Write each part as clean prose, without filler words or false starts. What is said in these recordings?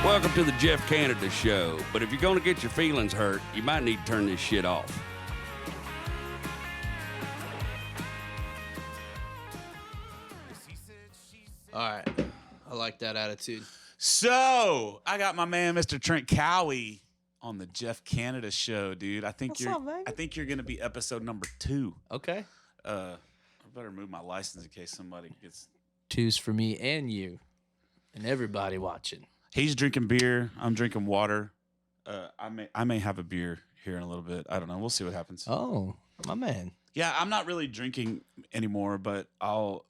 Welcome to the Jeff Canada Show. But if you're going to get your feelings hurt, you might need to turn this shit off. All right. I like that attitude. So, I got my man, Mr. Trent Cowie, on the Jeff Canada Show, dude. I think you're going to be episode number 2. Okay. I better move my license in case somebody gets... 2's for me and you and everybody watching. He's drinking beer. I'm drinking water. I may have a beer here in a little bit. I don't know. We'll see what happens. Oh, my man. Yeah, I'm not really drinking anymore, but I'll...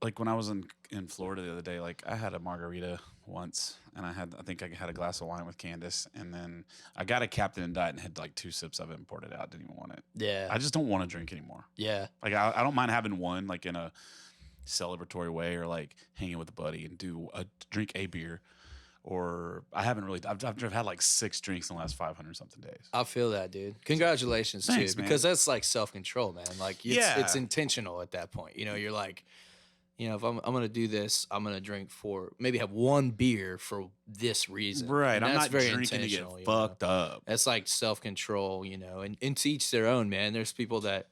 Like when I was in Florida the other day, like I had a margarita once, and I think I had a glass of wine with Candace, and then I got a Captain and Diet and had like 2 sips of it and poured it out. Didn't even want it. Yeah. I just don't want to drink anymore. Yeah. Like I don't mind having one, like in a celebratory way, or like hanging with a buddy and drink a beer. Or I haven't really. I've had like 6 drinks in the last 500 something days. I feel that, dude. Congratulations, Thanks, too, man. because that's like self-control, man. Like it's intentional at that point. You know, you're like, you know, if I'm going to do this, I'm going to drink maybe have 1 beer for this reason. Right. And I'm that's not very drinking to get intentional, fucked up. That's like self-control, you know, and to each their own, man. There's people that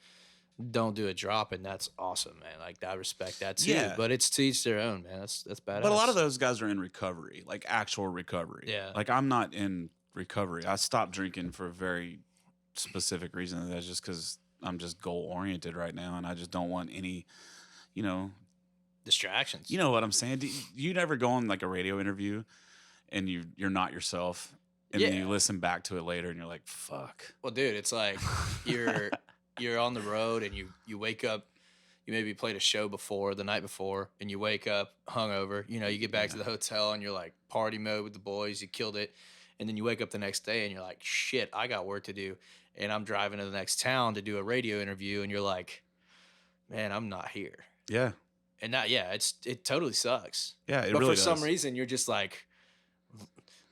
don't do a drop, and that's awesome, man. Like, I respect that too. Yeah. But it's to each their own, man. That's badass. But a lot of those guys are in recovery, like actual recovery. Yeah. Like I'm not in recovery. I stopped drinking for a very specific reason. And that's just because I'm just goal oriented right now, and I just don't want any, you know, distractions. You know what I'm saying? Do you never go on like a radio interview and you're not yourself, and then you listen back to it later and you're like, fuck. Well, dude, it's like you're on the road and you wake up, you maybe played a show the night before, and you wake up hungover. You know, you get back to the hotel and you're like party mode with the boys, you killed it. And then you wake up the next day and you're like, shit, I got work to do. And I'm driving to the next town to do a radio interview, and you're like, man, I'm not here. Yeah. And it totally sucks. Yeah, but really for some reason, you're just like,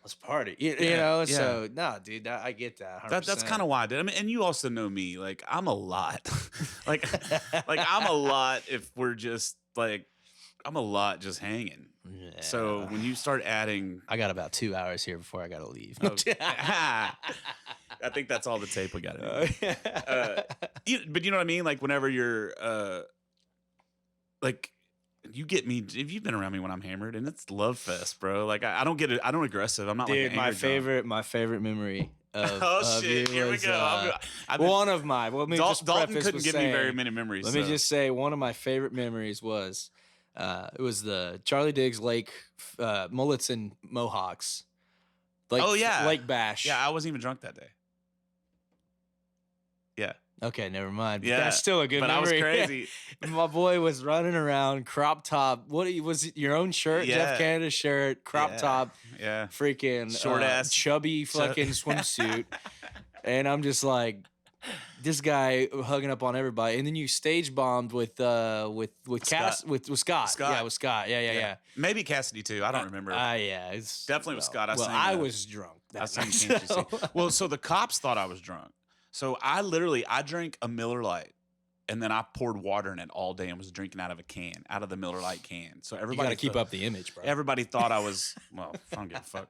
let's party. You know? Yeah. So, nah, dude, I get that. 100%. That's kind of why I did. I mean, and you also know me. Like, I'm a lot. like I'm a lot if we're just, like, I'm a lot just hanging. Yeah. So when you start adding... I got about 2 hours here before I got to leave. I think that's all the tape we got. But you know what I mean? Like, whenever you're... like... You get me if you've been around me when I'm hammered, and it's love fest, bro. Like I don't get it. I don't aggressive. I'm not dude, like an my favorite memory. Of, oh shit! Here we go. One of my. Well, Dalton couldn't give me very many memories. Let me just say one of my favorite memories was it was the Charlie Diggs Lake Mullets and Mohawks. Lake Bash. Yeah, I wasn't even drunk that day. Yeah. Okay, never mind. But yeah, that's still a good memory. But I was crazy. My boy was running around, crop top. What was it, your own shirt? Yeah. Jeff Canada shirt, crop top. Yeah. Freaking short ass, chubby fucking swimsuit. And I'm just like, this guy hugging up on everybody. And then you stage bombed with Scott. Scott. Yeah, with Scott. Yeah. Maybe Cassidy too. I don't remember. Yeah, it's definitely with Scott. I was drunk. Well, so the cops thought I was drunk. So I drank a Miller Lite, and then I poured water in it all day and was drinking out of the Miller Lite can. So everybody got to keep up the image, bro. Everybody thought I was, well, I don't give a fuck.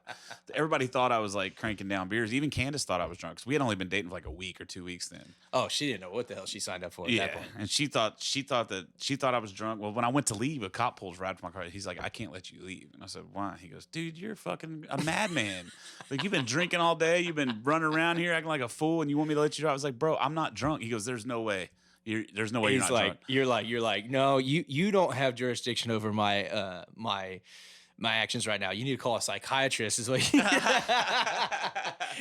Everybody thought I was like cranking down beers. Even Candace thought I was drunk. So we had only been dating for like a week or 2 weeks then. Oh, she didn't know what the hell she signed up for at that point. And she thought I was drunk. Well, when I went to leave, a cop pulls right up to my car. He's like, I can't let you leave. And I said, why? He goes, dude, you're fucking a madman. Like, you've been drinking all day. You've been running around here acting like a fool, and you want me to let you drive? I was like, bro, I'm not drunk. He goes, there's no way. There's no way you're not drunk. You're like, no, you don't have jurisdiction over my my actions right now. You need to call a psychiatrist. Is what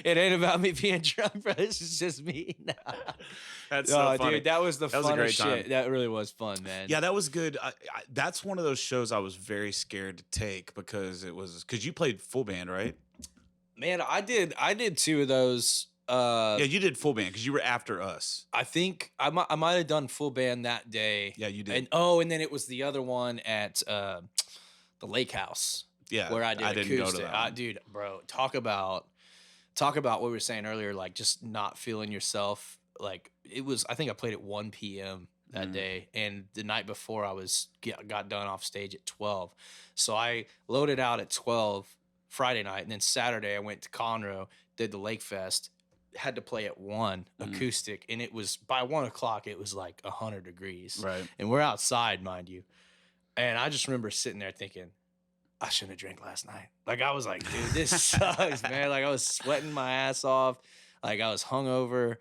it ain't about me being drunk, bro. This is just me. That's so funny. Dude, that was the funnest shit. Time. That really was fun, man. Yeah, that was good. That's one of those shows I was very scared to take because you played full band, right? Man, I did 2 of those. Yeah, you did full band because you were after us. I think I might have done full band that day. Yeah, you did. And then it was the other one at the Lake House. Yeah, where I did acoustic. Didn't go to that. Dude, bro, talk about what we were saying earlier, like just not feeling yourself. Like I think I played at 1 p.m. that day, and the night before I got done off stage at 12. So I loaded out at 12. Friday night, and then Saturday I went to Conroe, did the Lake Fest, had to play at 1 acoustic, and it was by 1:00 it was like 100 degrees, Right. and we're outside, mind you, and I just remember sitting there thinking, I shouldn't have drank last night. Like, I was like, dude, this sucks, man. Like, I was sweating my ass off, like I was hungover,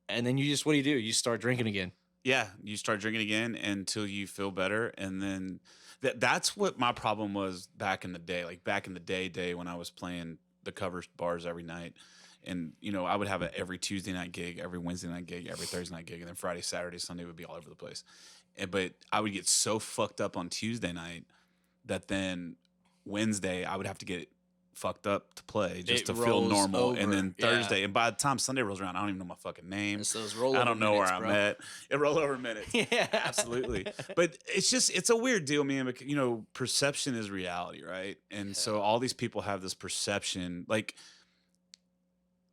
and then what do? You start drinking again. Yeah, you start drinking again until you feel better, and then that's what my problem was back in the day. Like back in the day when I was playing the cover bars every night, and I would have every Tuesday night gig, every Wednesday night gig, every Thursday night gig, and then Friday, Saturday, Sunday would be all over the place. But I would get so fucked up on Tuesday night that then Wednesday I would have to get fucked up to play just to feel normal, over. and then Thursday, and by the time Sunday rolls around, I don't even know my fucking name. It's those rollover I don't know minutes, where I'm bro. at. It rollover minutes. Yeah, Absolutely. But it's a weird deal, man. Because perception is reality, right? And so all these people have this perception, like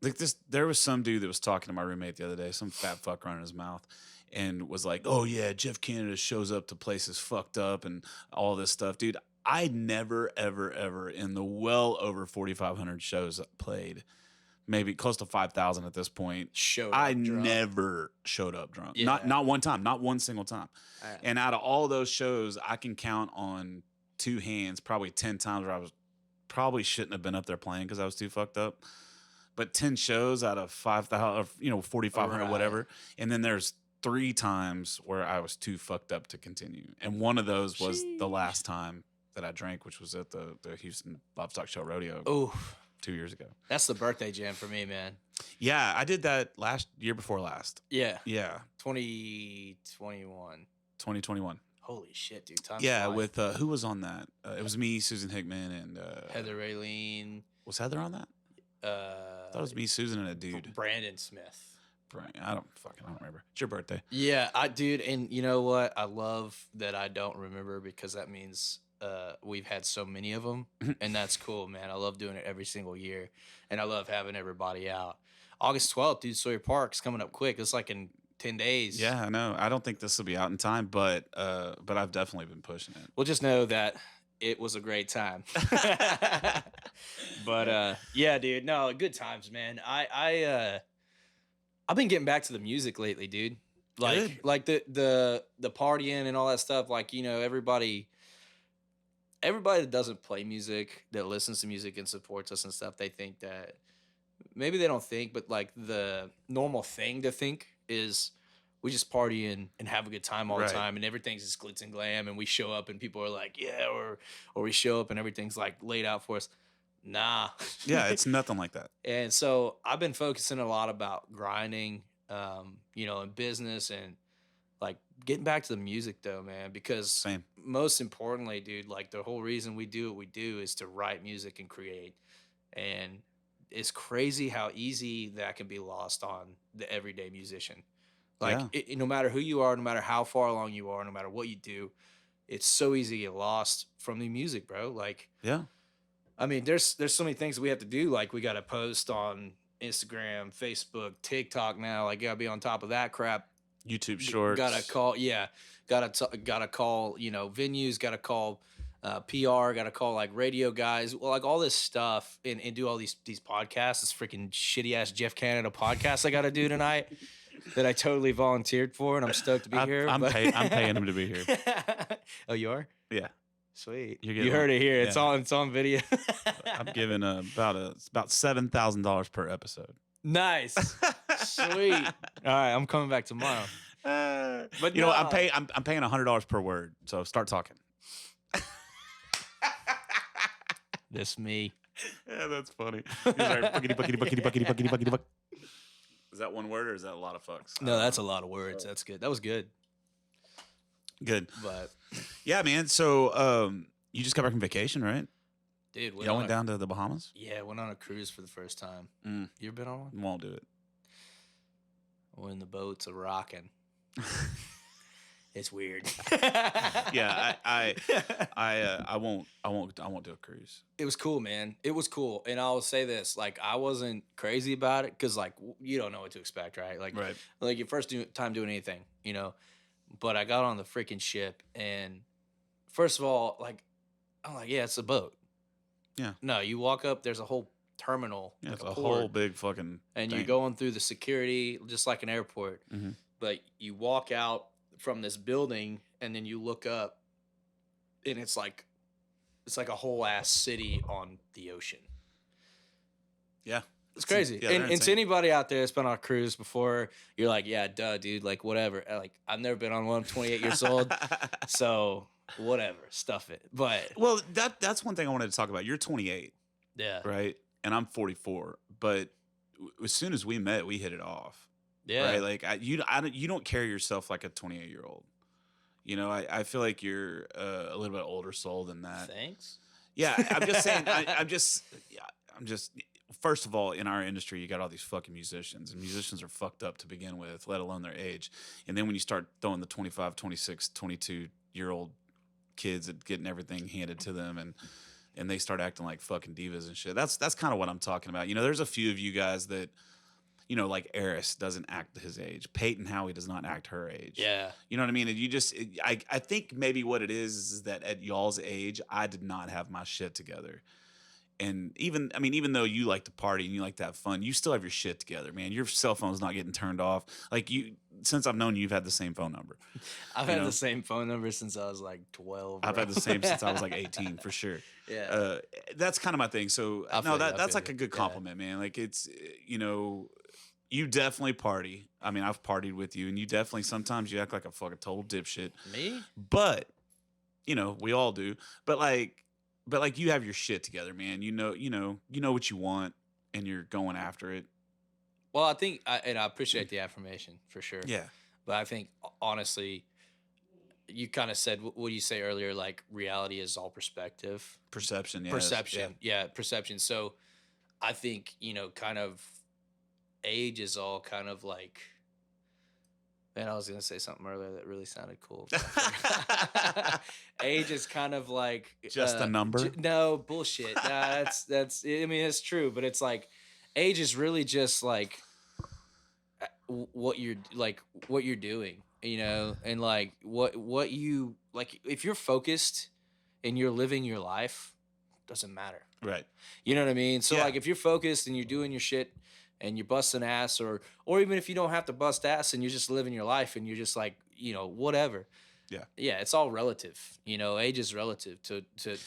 this. There was some dude that was talking to my roommate the other day, some fat fuck running his mouth, and was like, "Oh yeah, Jeff Canada shows up to places fucked up and all this stuff, dude." I never, ever, ever in the well over 4,500 shows played, maybe close to 5,000 at this point. I never showed up drunk. Yeah. Not one time, not one single time. And out of all those shows, I can count on 2 hands, probably 10 times where I was probably shouldn't have been up there playing because I was too fucked up. But 10 shows out of 5,000, 4,500, Right. whatever. And then there's 3 times where I was too fucked up to continue. And one of those was the last time that I drank, which was at the Houston Livestock Show Rodeo. Oh, 2 years ago. that's the birthday jam for me, man. Yeah, I did that year before last. Yeah, Yeah, 2021. 2021. Holy shit, dude! Time Yeah, flies. with who was on that? It was me, Susan Hickman, and Heather Raylene. Was Heather on that? I thought it was me, Susan, and a dude. Brandon Smith. Brian, I don't remember. It's your birthday. Yeah, dude, and you know what? I love that I don't remember because that means we've had so many of them, and that's cool, man. I love doing it every single year, and I love having everybody out. August 12th, dude, Sawyer Park's coming up quick. It's like in 10 days. Yeah, I know. I don't think this will be out in time, but I've definitely been pushing it. We'll just know that it was a great time. But yeah, dude, no, good times, man. I've been getting back to the music lately, dude. Like the partying and all that stuff. Like, everybody that doesn't play music, that listens to music and supports us and stuff, they think that maybe they don't think, but like the normal thing to think is we just party and have a good time all the time, and everything's just glitz and glam, and we show up and people are like, yeah, or we show up and everything's like laid out for us. Nah. Yeah, it's nothing like that. And so I've been focusing a lot about grinding, in business and like getting back to the music though, man, because Same. Most importantly, dude, like the whole reason we do what we do is to write music and create. And it's crazy how easy that can be lost on the everyday musician. Like no matter who you are, no matter how far along you are, no matter what you do, it's so easy to get lost from the music, bro. Like, yeah. I mean, there's so many things we have to do. Like we got to post on Instagram, Facebook, TikTok now. Like, gotta be on top of that crap. YouTube Shorts. Gotta call, gotta call, venues. Gotta call PR. Gotta call like radio guys. Well, like all this stuff, and do all these podcasts. This freaking shitty ass Jeff Canada podcast I gotta do tonight that I totally volunteered for, and I'm stoked to be here. I'm paying him to be here. Oh, you are? Yeah. Sweet. You You heard it here. It's on video. I'm giving about $7,000 per episode. Nice. Sweet. All right, I'm coming back tomorrow. But I'm paying $100 per word. So start talking. This me. Yeah, that's funny. He's like, buckety. Is that one word or is that a lot of fucks? No, that's a lot of words. That's good. That was good. Good. But yeah, man. So you just got back from vacation, right? dude, Y'all went down to the Bahamas? Yeah, went on a cruise for the first time. You ever been on one? Won't do it. When the boats are rocking. It's weird. Yeah, I won't do a cruise. It was cool, man. It was cool. And I'll say this, like, I wasn't crazy about it because, like, you don't know what to expect, right? Like, Right. like your first time doing anything, But I got on the freaking ship, and first of all, like, I'm like, yeah, it's a boat. Yeah. No, you walk up. There's a whole terminal. Yeah, like it's a port, whole big fucking and thing. you're going through the security just like an airport. Mhm. But you walk out from this building, and then you look up, and it's like a whole ass city on the ocean. Yeah. It's crazy. Yeah, they're and to insane. anybody out there that's been on a cruise before, you're like, yeah, duh, dude, like whatever. Like I've never been on one. I'm 28 years old, so whatever, stuff it. But Well, that's one thing I wanted to talk about. You're 28, yeah, right? And I'm 44. But as soon as we met, we hit it off. yeah, Right? Like you don't carry yourself like a 28-year-old. You know, I feel like you're a little bit older soul than that. Thanks. Yeah, I'm just saying. I'm just. First of all, in our industry, you got all these fucking musicians, and musicians are fucked up to begin with, let alone their age. And then when you start throwing the 25, 26, 22-year-old kids and getting everything handed to them, and they start acting like fucking divas and shit. That's kind of what I'm talking about. You know, there's a few of you guys that, you know, like Eris doesn't act his age. Peyton Howie does not act her age. Yeah. You know what I mean? And you just, I think maybe what it is that at y'all's age, I did not have my shit together. And even though you like to party and you like to have fun, you still have your shit together, man. Your cell phone's not getting turned off. Like since I've known you, you've had the same phone number. I've had the same phone number since I was like 12. I've had the same since I was like 18, for sure. Yeah. That's kind of my thing. So that's like a good compliment, man. Like it's, you know, you definitely party. I mean, I've partied with you, and you definitely sometimes you act like a fucking total dipshit. Me? But, you know, we all do. But you have your shit together, man. You know what you want, and you're going after it. Well, I think, and I appreciate the affirmation for sure. Yeah. But I think honestly, you kind of said what you say earlier, like reality is all perspective. Perception, yeah. Perception, yeah, perception. So I think, you know, kind of age is all kind of like, man, I was going to say something earlier that really sounded cool. Age is kind of like just a number. No, bullshit. Nah, that's. I mean, it's true, but it's like age is really just like what you're doing, you know, and like what you like. If you're focused and you're living your life, doesn't matter. Right. You know what I mean? So like if you're focused and you're doing your shit and you're busting ass, or even if you don't have to bust ass and you're just living your life and you're just like, you know, whatever. Yeah. Yeah, it's all relative. You know, age is relative to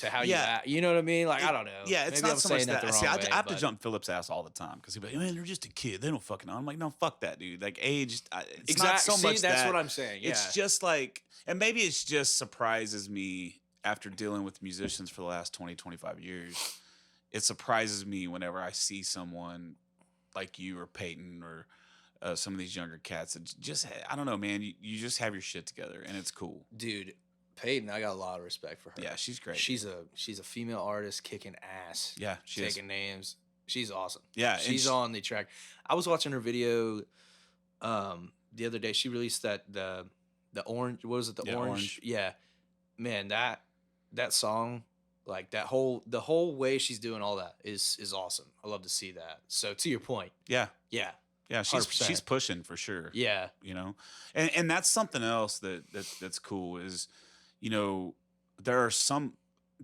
how you act. You know what I mean? Like, I don't know. Yeah, it's Maybe not I'm so saying much that. the See, wrong I way, have to but- jump Philip's ass all the time because he'd be like, man, they're just a kid. They don't fucking know. I'm like, no, fuck that, dude. Like, age, it's not so See, much that's that. what I'm saying. Yeah. It's just like, and maybe it's just surprises me after dealing with musicians for the last 20, 25 years. It surprises me whenever I see someone like you or Peyton or some of these younger cats that just, I don't know, man, you just have your shit together and it's cool. Dude, Peyton, I got a lot of respect for her. Yeah, she's great. She's a female artist kicking ass. Yeah, she is. taking names. She's awesome. Yeah, she's on the track. I was watching her video the other day. She released the orange. What was it? The orange. Yeah, man, that song, like the whole way she's doing all that is awesome. I love to see that. So to your point, Yeah. yeah, She's 100%. pushing for sure. Yeah, You know, and that's something else that's cool is, you know, there are some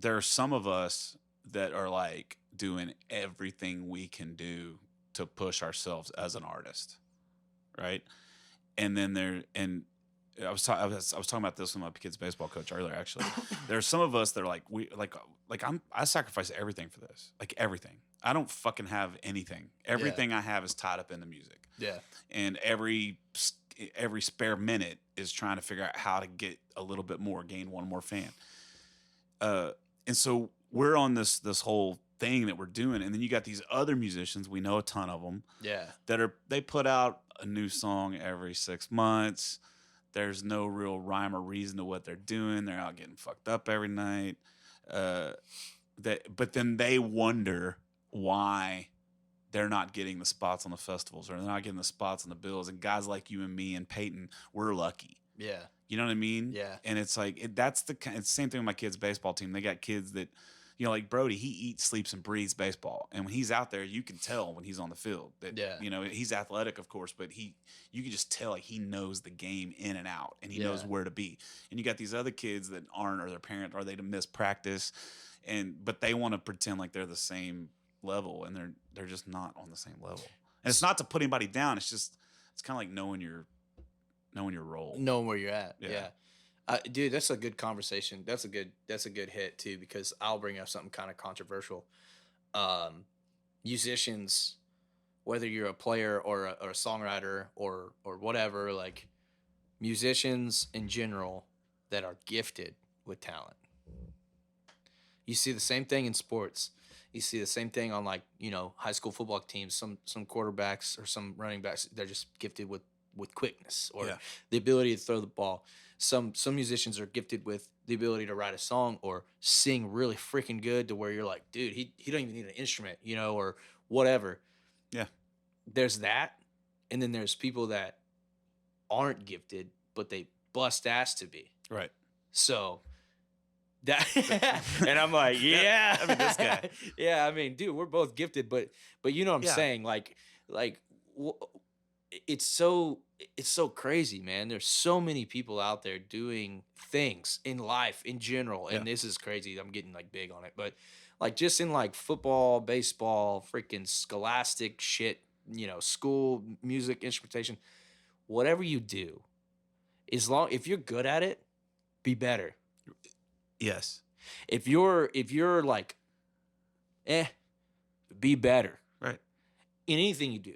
of us that are like doing everything we can do to push ourselves as an artist, right? And then I was talking about this with my kid's baseball coach earlier. Actually, there are some of us that are like I sacrifice everything for this, like everything. I don't fucking have anything. Everything I have is tied up in the music. yeah, And every spare minute is trying to figure out how to get a little bit more, gain one more fan. And so we're on this whole thing that we're doing, and then you got these other musicians. We know a ton of them. yeah, They put out a new song every 6 months. There's no real rhyme or reason to what they're doing. They're out getting fucked up every night. But then they wonder why they're not getting the spots on the festivals or they're not getting the spots on the bills. And guys like you and me and Peyton, we're lucky. yeah, You know what I mean? yeah, And it's like it's the same thing with my kids' baseball team. They got kids that, you know, like Brody, he eats, sleeps, and breathes baseball. And when he's out there, you can tell when he's on the field that, Yeah. you know, he's athletic, of course, but you can just tell like he knows the game in and out and he Yeah. knows where to be. And you got these other kids that aren't, or their parent, or they to miss practice. but they want to pretend like they're the same level, and they're just not on the same level. And it's not to put anybody down. It's kind of like knowing your role, knowing where you're at. Yeah. Yeah. Dude, that's a good conversation. That's a good hit too, because I'll bring up something kind of controversial. Musicians, whether you're a player or a songwriter or whatever, like musicians in general that are gifted with talent. You see the same thing in sports. You see the same thing on, like, high school football teams. Some quarterbacks or some running backs, they're just gifted with quickness or the ability to throw the ball. Some musicians are gifted with the ability to write a song or sing really freaking good to where you're like, dude, he don't even need an instrument, or whatever. Yeah. There's that. And then there's people that aren't gifted, but they bust ass to be. Right. So that, and I'm like, yeah. I mean, this guy. Yeah, I mean, dude, we're both gifted, but you know what I'm saying? Like, it's so crazy, man. There's so many people out there doing things in life in general, and this is crazy. I'm getting like big on it, but like just in like football, baseball, freaking scholastic shit, school, music, instrumentation, whatever you do, if you're good at it, be better. Yes. If you're like, be better. Right. In anything you do.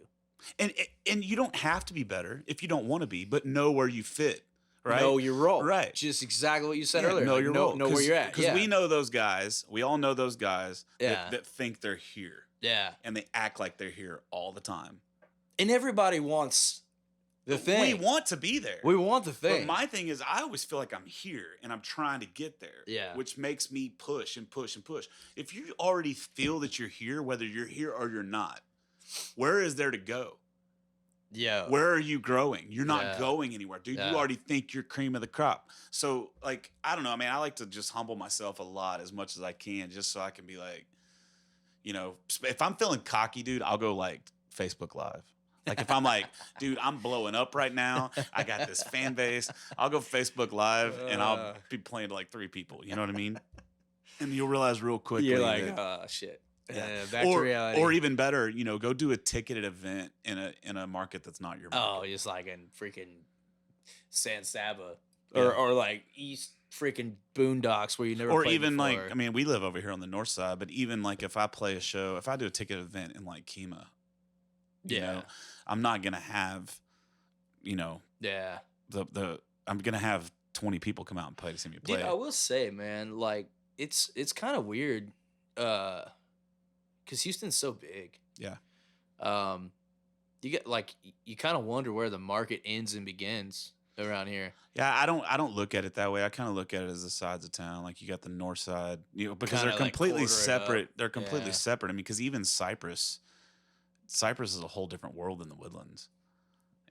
And you don't have to be better if you don't want to be, but know where you fit, right? Know your role. Right. Just exactly what you said earlier. Know your role. Know where you're at. Because we know those guys. We all know those guys Yeah. that think they're here. Yeah. And they act like they're here all the time. And everybody wants the thing. We want to be there. We want the thing. But my thing is, I always feel like I'm here and I'm trying to get there. Yeah. Which makes me push and push and push. If you already feel that you're here, whether you're here or you're not, where is there to go? Yeah. Where are you growing? You're not going anywhere, dude. Yeah. You already think you're cream of the crop. So, like, I don't know. I mean, I like to just humble myself a lot as much as I can, just so I can be like, if I'm feeling cocky, dude, I'll go like Facebook Live. Like if I'm like, dude, I'm blowing up right now. I got this fan base. I'll go Facebook Live and I'll be playing to like 3 people. You know what I mean? And you'll realize real quickly. You're like, shit. Yeah. Back to reality. Or even better, go do a ticketed event in a market that's not your market. Oh, just like in freaking San Saba or like East freaking Boondocks where you never. Or played even before. like, I mean, we live over here on the north side, but even like if I play a show, if I do a ticket event in like Kemah, I'm not gonna have, I'm gonna have 20 people come out and play to see me play. Dude, I will say, man, like it's kind of weird, because Houston's so big. Yeah. You get like you kind of wonder where the market ends and begins around here. Yeah, I don't look at it that way. I kind of look at it as the sides of town. Like you got the north side, because Kinda they're like completely quarter it separate. up. They're completely Yeah. separate. I mean, because even Cypress is a whole different world than the Woodlands,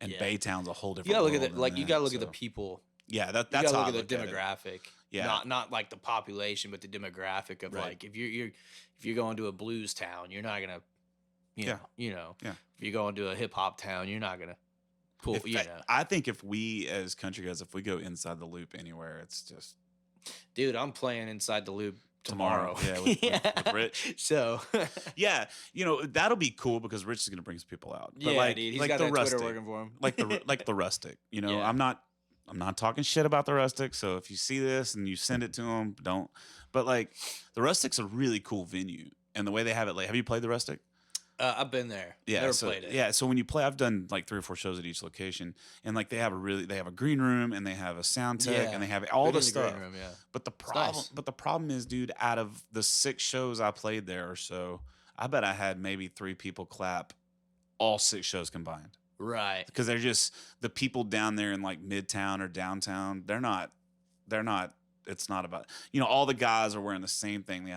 and Yeah. Baytown's a whole different. You gotta look world at the, than like you that, gotta look at the so. people. Yeah, You that's gotta how look I at the look at it. demographic. Yeah. Not like the population, but the demographic of Right. like if you're going to a blues town, you're not gonna, Yeah. Yeah. Yeah. If you're going to a hip hop town, you're not gonna pull. I think if we as country guys, if we go inside the loop anywhere, it's just Dude, I'm playing inside the loop tomorrow. Yeah, with Rich. So Yeah, that'll be cool because Rich is gonna bring some people out. But yeah, like, dude, he's like got the that rustic, Twitter working for him. like the rustic. Yeah. I'm not talking shit about the rustic. So if you see this and you send it to them, don't. But like the rustic's a really cool venue, and the way they have it, like, have you played the rustic? I've been there. Yeah, Never so, played it. Yeah, so when you play, I've done like 3 or 4 shows at each location, and like they have a green room, and they have a sound tech, Yeah. and they have all Been the in the green stuff. room, yeah. But the nice. problem is, dude, out of the 6 shows I played there or so, I bet I had maybe 3 people clap all 6 shows combined. Right. Because they're just the people down there in like Midtown or downtown. They're not. It's not about, all the guys are wearing the same thing. They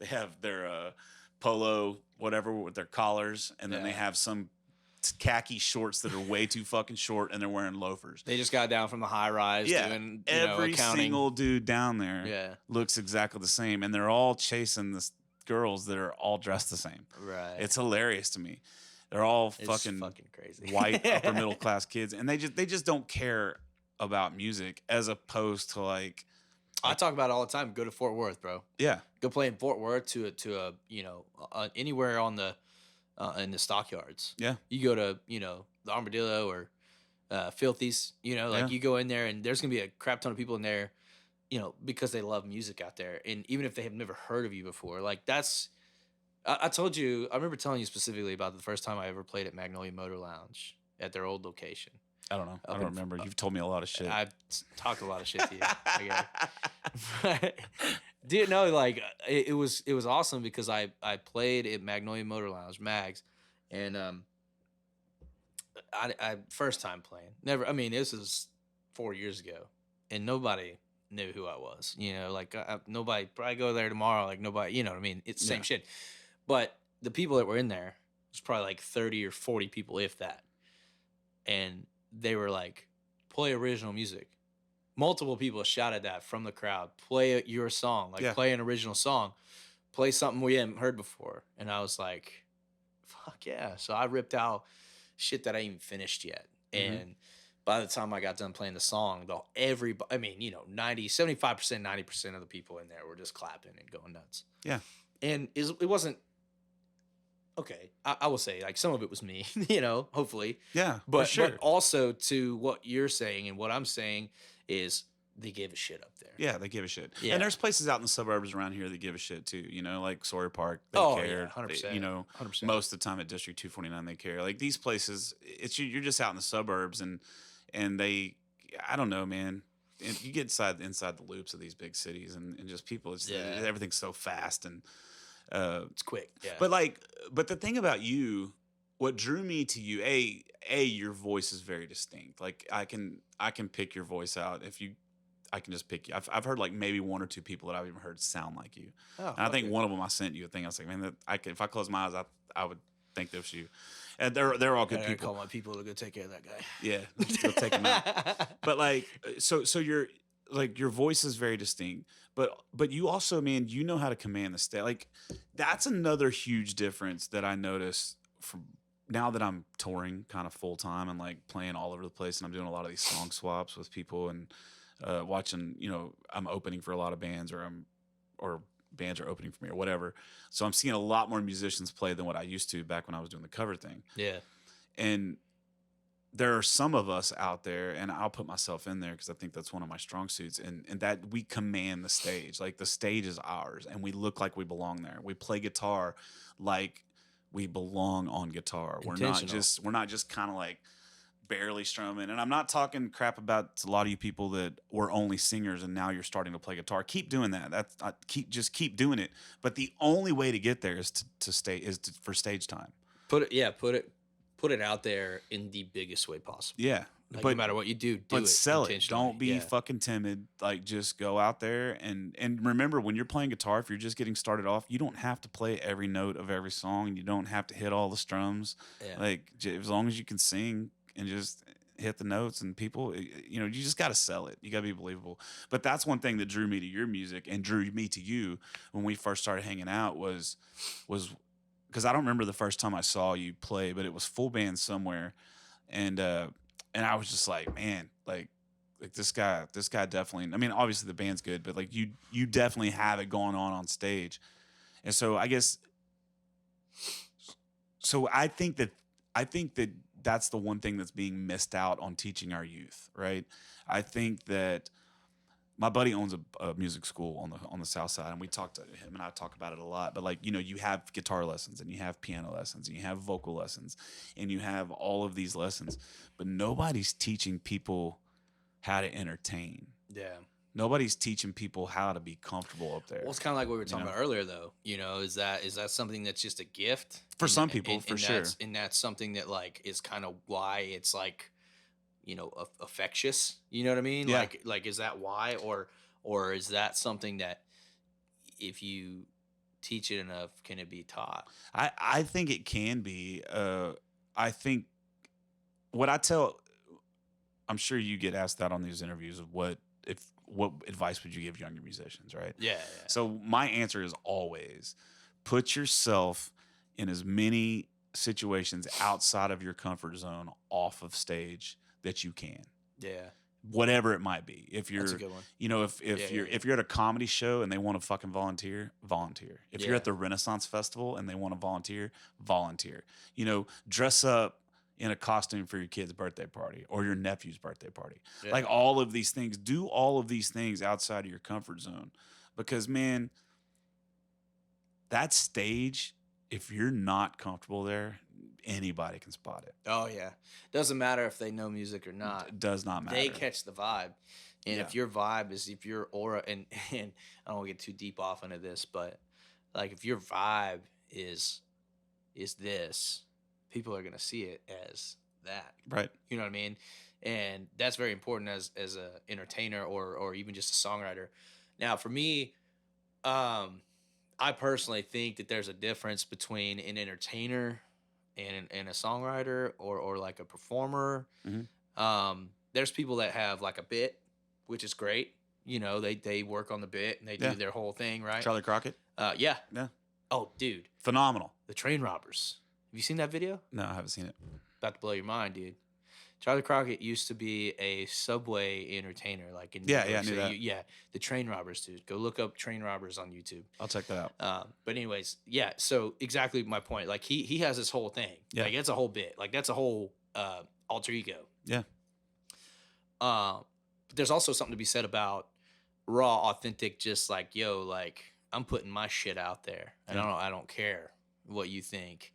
have their polo, whatever, with their collars, and then they have some khaki shorts that are way too fucking short, and they're wearing loafers. They just got down from the high rise. Yeah, Doing, every accounting. single dude down there looks exactly the same, and they're all chasing this girls that are all dressed the same. Right. It's hilarious to me. They're all It's fucking crazy. white upper middle class kids, and they just don't care about music, as opposed to like I talk about it all the time. Go to Fort Worth, bro. Yeah. Go play in Fort Worth to a anywhere on the in the stockyards. Yeah. You go to the Armadillo or Filthies. Yeah. You go in there and there's gonna be a crap ton of people in there. Because they love music out there, and even if they have never heard of you before, like that's. I told you. I remember telling you specifically about the first time I ever played at Magnolia Motor Lounge at their old location. I don't know. I don't remember. You've told me a lot of shit. I've talked a lot of shit to you. I didn't know, like it was awesome because I played at Magnolia Motor Lounge, Mags, and I first time playing. Never. I mean, this was 4 years ago, and nobody knew who I was. Nobody probably go there tomorrow. Like nobody. You know what I mean? It's the same shit. But the people that were in there was probably like 30 or 40 people, if that, and they were like, play original music. Multiple people shouted that from the crowd. Play your song. Play an original song. Play something we hadn't heard before. And I was like, fuck yeah. So I ripped out shit that I ain't even finished yet. Mm-hmm. And by the time I got done playing the song, 75%, 90% of the people in there were just clapping and going nuts. Yeah. And it wasn't, okay, I will say, like, some of it was me, hopefully. Yeah, but sure. But also to what you're saying and what I'm saying is they give a shit up there. Yeah, they give a shit. Yeah. And there's places out in the suburbs around here that give a shit too. Like Sawyer Park, they care. 100%. 100%. Most of the time at District 249, they care. Like these places, you're just out in the suburbs, and they, I don't know, man. And you get inside the loops of these big cities, and just people, everything's so fast and. It's quick, yeah. But the thing about you, what drew me to you, your voice is very distinct. Like I can pick your voice out. I can just pick you. I've heard like maybe one or two people that I've even heard sound like you. Oh, and I think one of them I sent you a thing. I was like, man, if I close my eyes, I would think that was you. And they're all good people. Call my people to go take care of that guy. Yeah, go take him out. But so you're. Like your voice is very distinct, but you also, man, you know how to command the stage. Like that's another huge difference that I notice from now that I'm touring kind of full time and like playing all over the place, and I'm doing a lot of these song swaps with people and watching. I'm opening for a lot of bands, or bands are opening for me, or whatever. So I'm seeing a lot more musicians play than what I used to back when I was doing the cover thing. Yeah, and there are some of us out there, and I'll put myself in there because I think that's one of my strong suits, and that we command the stage. Like the stage is ours, and we look like we belong there. We play guitar like we belong on guitar. We're not just kind of like barely strumming. And I'm not talking crap about a lot of you people that were only singers and now you're starting to play guitar. Keep doing that. Keep doing it. But the only way to get there is for stage time. Put it out there in the biggest way possible. Yeah. But no matter what you do it. Sell it. Don't be fucking timid. Like just go out there and remember, when you're playing guitar, if you're just getting started off, you don't have to play every note of every song. You don't have to hit all the strums. Yeah. Like as long as you can sing and just hit the notes, and people, you just got to sell it. You got to be believable. But that's one thing that drew me to your music and drew me to you when we first started hanging out was because I don't remember the first time I saw you play, but it was full band somewhere, and I was just like, man, like this guy definitely. I mean, obviously the band's good, but like you definitely have it going on stage, and so I guess, so I think that that's the one thing that's being missed out on teaching our youth, right? I think that my buddy owns a music school on the south side, and him and I talk about it a lot. But like, you have guitar lessons, and you have piano lessons, and you have vocal lessons, and you have all of these lessons, but nobody's teaching people how to entertain. Yeah. Nobody's teaching people how to be comfortable up there. Well, it's kind of like what we were talking about earlier, though. Is that something that's just a gift for some people, for sure, and that's something that like is kind of why it's like, affectious. You know what I mean? Yeah. Like is that why, or is that something that if you teach it enough, can it be taught? I think it can be. I think I'm sure you get asked that on these interviews of what advice would you give younger musicians, right? Yeah. So my answer is always put yourself in as many situations outside of your comfort zone off of stage that you can. Yeah. whatever it might be. If you're, That's a good one. you know, if you're at a comedy show and they want to fucking volunteer. If you're Yeah. at the Renaissance Festival and they want to volunteer. You know, dress up in a costume for your kid's birthday party or your nephew's birthday party. Yeah. Like all of these things, do all of these things outside of your comfort zone. Because man, that stage, if you're not comfortable there, anybody can spot it. Oh yeah, doesn't matter if they know music or not. It does not matter. They catch the vibe, and Yeah. if your aura, and I don't want to get too deep off into this, but like if your vibe is this, people are gonna see it as that. Right. You know what I mean? And that's very important as a entertainer or even just a songwriter. Now for me, I personally think that there's a difference between an entertainer and a songwriter or like a performer. Mhm. There's people that have like a bit, which is great. You know, they work on the bit and they Yeah. do their whole thing, right? Charlie Crockett, Yeah. Yeah. Oh, dude, phenomenal. the train robbers. Have you seen that video? No, I haven't seen it. About to blow your mind, dude. Charlie Crockett used to be a subway entertainer, like in New Yeah, York yeah, I knew City. that. Yeah, the train robbers, dude. Go look up train robbers on YouTube. I'll check that out. But anyways, yeah. So exactly my point. Like he has this whole thing. Yeah. Like that's a whole bit. Like that's a whole alter ego. Yeah. But there's also something to be said about raw, authentic. Just like yo, like I'm putting my shit out there, and Yeah. I don't care what you think.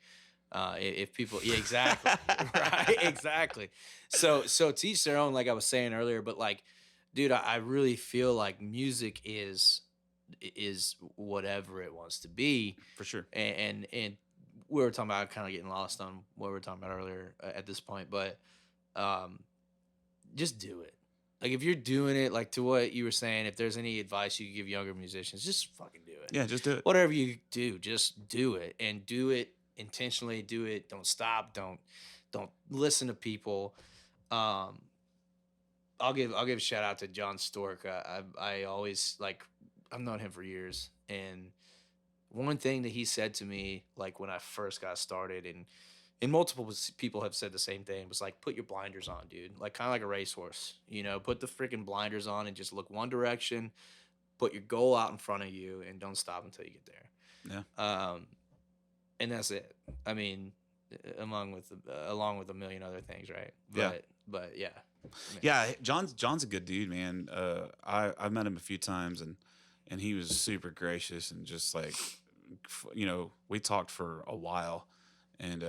If people, yeah, exactly, right, exactly. So to each their own, like I was saying earlier. But like, dude, I really feel like music is whatever it wants to be. For sure. And we were talking about kind of getting lost on what we were talking about earlier at this point, but just do it. Like if you're doing it, like to what you were saying, if there's any advice you could give younger musicians, just fucking do it. Yeah, just do it. Whatever you do, just do it and do it intentionally. Do it. Don't stop. Don't listen to people. I'll give a shout out to John Stork. I always like I've known him for years, and one thing that he said to me like when I first got started, and multiple people have said the same thing, was like, put your blinders on, dude. Like kind of like a racehorse, you know, put the freaking blinders on and just look one direction. Put your goal out in front of you and don't stop until you get there. Yeah. And that's it. I mean, along with a million other things, right? Yeah. But yeah. Yeah, John's a good dude, man. I've met him a few times, and he was super gracious and just like, you know, we talked for a while, and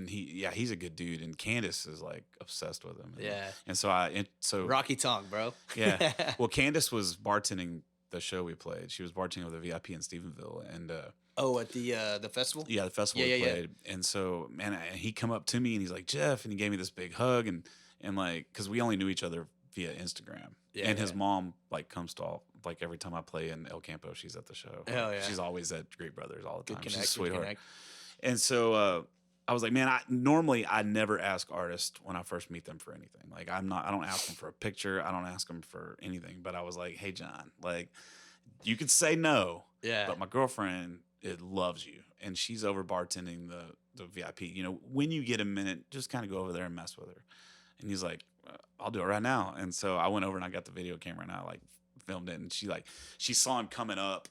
he's a good dude, and Candace is like obsessed with him. Yeah. And so Rocky Tongue, bro. yeah. Well, Candace was bartending the show we played. She was bartending with a VIP in Stephenville, and Oh, at the festival? yeah, the festival we played. And so, man, he come up to me and he's like, Jeff, and he gave me this big hug, and like, because we only knew each other via Instagram. Yeah, and his yeah. mom like comes to like every time I play in El Campo, she's at the show. Hell yeah. She's always at Great Brothers all the Good time. connect, She's a good sweetheart. connect. And so I was like, man, normally I never ask artists when I first meet them for anything. Like I don't ask them for a picture. I don't ask them for anything. But I was like, hey, John, like you could say no. Yeah. But my girlfriend, it loves you. And she's over bartending the VIP. You know, when you get a minute, just kind of go over there and mess with her. And he's like, I'll do it right now. And so I went over and I got the video camera and I like filmed it. And she saw him coming up.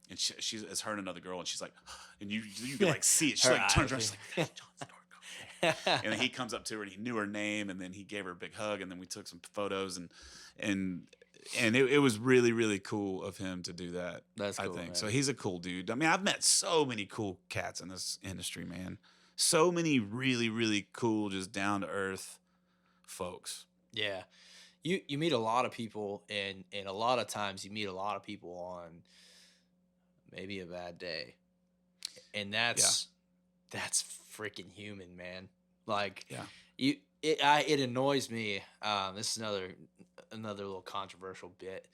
And it's her and another girl, and she's like, and you can like see it. She like turns around, she's like, John Stork. And then he comes up to her, and he knew her name, and then he gave her a big hug, and then we took some photos, and it was really, really cool of him to do that. That's cool, I think man. so. He's a cool dude. I mean, I've met so many cool cats in this industry, man. So many really, really cool, just down to earth folks. Yeah. You meet a lot of people, and a lot of times you meet a lot of people on maybe a bad day, and that's freaking human, man. Like, Yeah. It annoys me. This is another little controversial bit.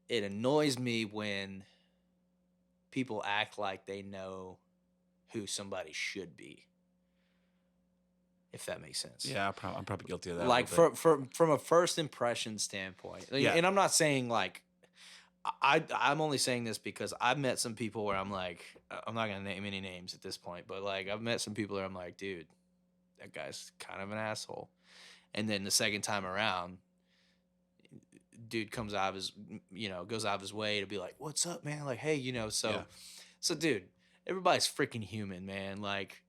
It annoys me when people act like they know who somebody should be, if that makes sense. Yeah, I'm probably guilty of that. Like from a first impression standpoint. Yeah. And I'm not saying like I'm only saying this because I've met some people where I'm like, I'm not gonna name any names at this point, but like I've met some people where I'm like, dude, that guy's kind of an asshole. And then the second time around, dude comes out of his, goes out of his way to be like, "What's up, man?" Like, hey, so, Yeah. so, dude, everybody's freaking human, man. Like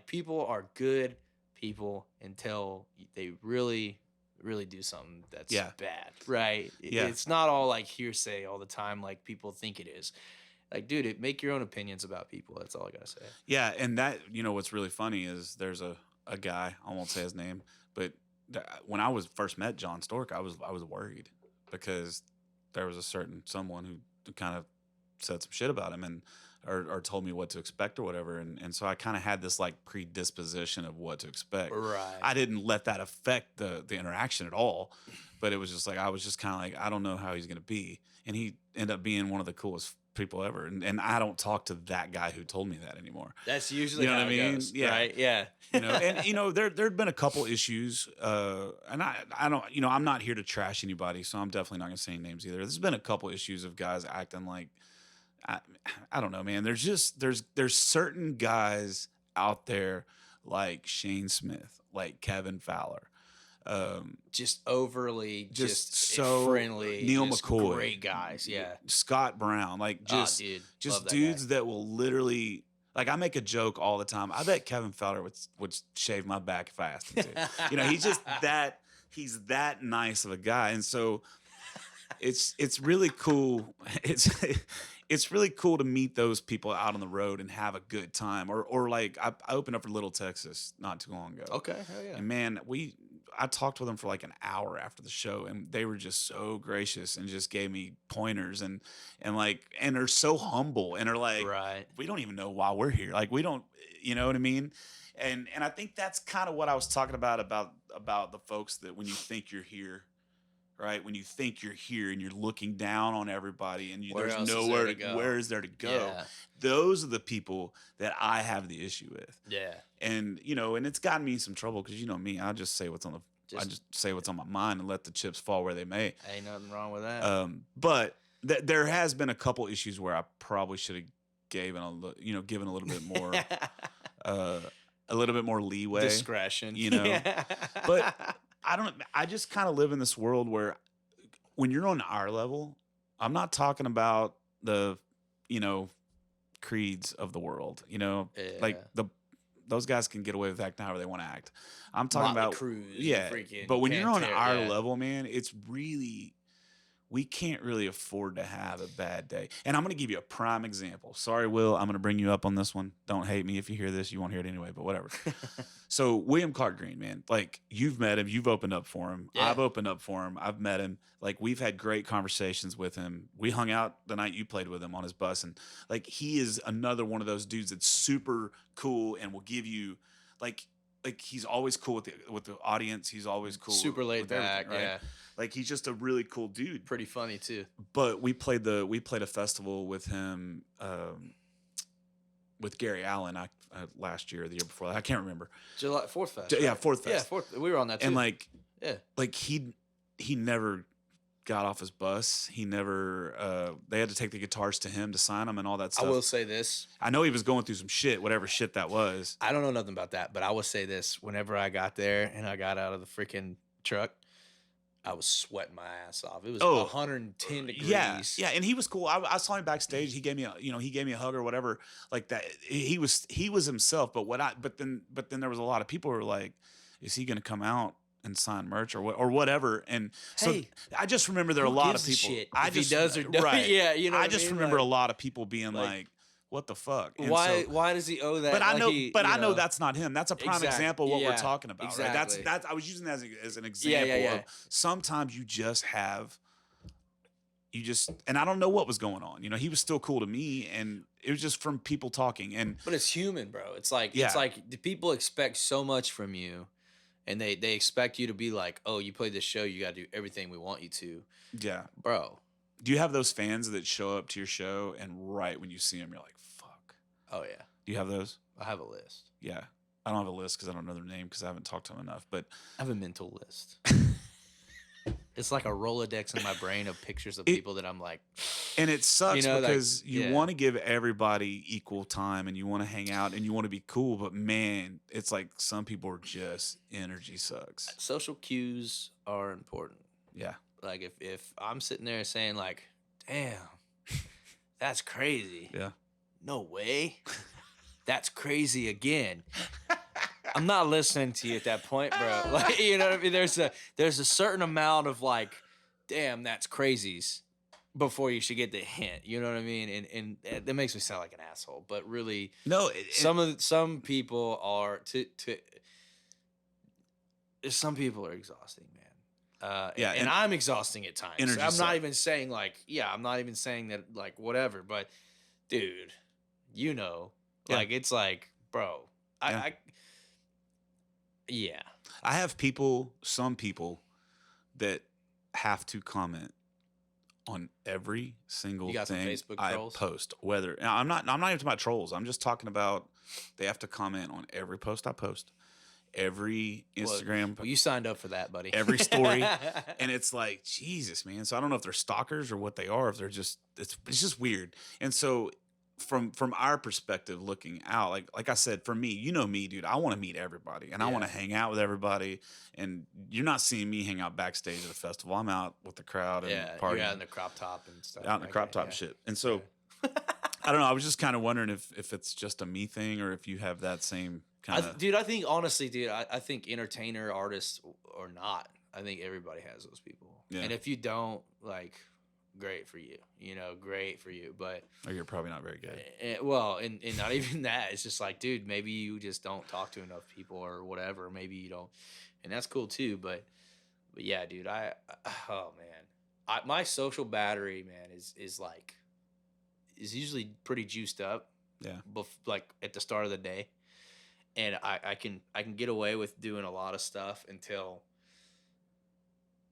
people are good people until they really, really do something that's Yeah. bad, right? Yeah. It's not all like hearsay all the time, like people think it is. Like, dude, make your own opinions about people. That's all I gotta say. Yeah, and that what's really funny is there's a guy, I won't say his name, but when I was first met John Stork, I was worried because there was a certain someone who kind of said some shit about him and or told me what to expect or whatever, and so I kind of had this like predisposition of what to expect. Right. I didn't let that affect the interaction at all, but it was just like I was just kind of like I don't know how he's gonna be, and he ended up being one of the coolest people ever, and I don't talk to that guy who told me that anymore. That's usually You know how what I it mean? goes, Yeah. right? Yeah. And there'd been a couple issues, and I don't, I'm not here to trash anybody, so I'm definitely not gonna say any names either. There's been a couple issues of guys acting like, I don't know, man. There's certain guys out there like Shane Smith, like Kevin Fowler, Just overly, just so friendly, Neil just McCoy, great guys. Yeah. Scott Brown, like just dude, love just that dudes guy. that will literally. Like I make a joke all the time. I bet Kevin Fowler would shave my back if I asked him to. He's just he's that nice of a guy, and so it's really cool. It's really cool to meet those people out on the road and have a good time. Or like I opened up for Little Texas not too long ago. Okay, hell yeah. And man, I talked with them for like an hour after the show, and they were just so gracious and just gave me pointers and they're so humble and are like, Right. we don't even know why we're here. Like we don't, you know what I mean? And I think that's kind of what I was talking about the folks that when you think you're here, right? When you think you're here and you're looking down on everybody and Where there's else is nowhere there to go? where is there to go? Yeah. Those are the people that I have the issue with. Yeah. And and it's gotten me in some trouble because me, I just say what's on my mind and let the chips fall where they may. Ain't nothing wrong with that. But there has been a couple issues where I probably should have given a little bit more, a little bit more leeway, Discretion. But I just kind of live in this world where when you're on our level, I'm not talking about the, creeds of the world, like those guys can get away with acting however they want to act. I'm talking Motley about Crue, but when you're on Pantera, our level, man, it's really, we can't really afford to have a bad day. And I'm going to give you a prime example. Sorry, Will, I'm going to bring you up on this one. Don't hate me if you hear this. You won't hear it anyway, but whatever. So William Clark Green, man, like you've met him. You've opened up for him. Yeah. I've opened up for him. I've met him. Like we've had great conversations with him. We hung out the night you played with him on his bus. And like he is another one of those dudes that's super cool and will give you like he's always cool with the audience. He's always cool. Super laid with back, everything, right? yeah. Like he's just a really cool dude. Pretty funny too. But we played a festival with him, with Gary Allen last year, or the year before. I can't remember. July 4th Fest. Yeah, right? 4th Fest. Yeah, 4th. We were on that too. And like yeah. He never got off his bus. He never. They had to take the guitars to him to sign them and all that stuff. I will say this. I know he was going through some shit, whatever shit that was. I don't know nothing about that, but I will say this. Whenever I got there and I got out of the freaking truck, I was sweating my ass off. It was 110 degrees. Yeah, and he was cool. I saw him backstage. He gave me a hug or whatever like that. He was himself. But then there was a lot of people who were like, is he going to come out and sign merch or whatever? And so Hey, I just remember there are a lot of gives a people. shit I if he just does or doesn't. right. Yeah, you know I what I just mean? remember Like- a lot of people being like, like, what the fuck? And Why? so- Why does he owe that? but I like know, he, but you I know know, that's not him. That's a prime Exactly. example of what we're Yeah, talking about, exactly. right? That's I was using that as an example yeah. of sometimes you just have, and I don't know what was going on. He was still cool to me, and it was just from people talking. And But it's human, bro. It's like Yeah. the people expect so much from you, and they expect you to be like, oh, you played this show, you got to do everything we want you to, yeah, bro. do you have those fans that show up to your show and right when you see them, you're like, fuck? Oh yeah, Do you have those? I have a list. Yeah, I don't have a list because I don't know their name because I haven't talked to them enough. But I have a mental list. It's like a Rolodex in my brain of pictures of people that I'm like, and it sucks like, because you yeah. want to give everybody equal time and you want to hang out and you want to be cool, but man, it's like some people are just energy sucks. social cues are important. Yeah. Like if I'm sitting there saying like, damn, that's crazy. Yeah. No way. That's crazy again. I'm not listening to you at that point, bro. Like, you know what I mean? There's a certain amount of like, damn, that's crazies before you should get the hint. You know what I mean? And that makes me sound like an asshole, but really, No, some people are some people are exhausting, man. And I'm exhausting at times. Energy I'm suck. not even saying like, I'm not even saying that like whatever, but dude, you know, like it's like, bro, yeah. I have some people that have to comment on every single You got some thing Facebook I trolls? post. Whether I'm not even talking about trolls. I'm just talking about they have to comment on every post I post, every Instagram, Well, you signed up for that, buddy. every story, and it's like Jesus, man. So I don't know if they're stalkers or what they are. If they're just it's just weird. And so from our perspective looking out, like I said, for me, you know me, dude, I want to meet everybody and I want to hang out with everybody. And you're not seeing me hang out backstage at a festival. I'm out with the crowd and partying. You're out in the crop top and stuff. Out in the crop top shit. And so I don't know. I was just kind of wondering if it's just a me thing or if you have that same kind of. Dude, I think honestly, dude, I think entertainer, artists or not, I think everybody has those people. Yeah. And if you don't, like, great for you, great for you. But Or you're probably not very good. And not even that. It's just like, dude, maybe you just don't talk to enough people or whatever. Maybe you don't, and that's cool too. But yeah, dude, oh man, my social battery, man, is usually pretty juiced up. Yeah. Like at the start of the day, and I can get away with doing a lot of stuff until.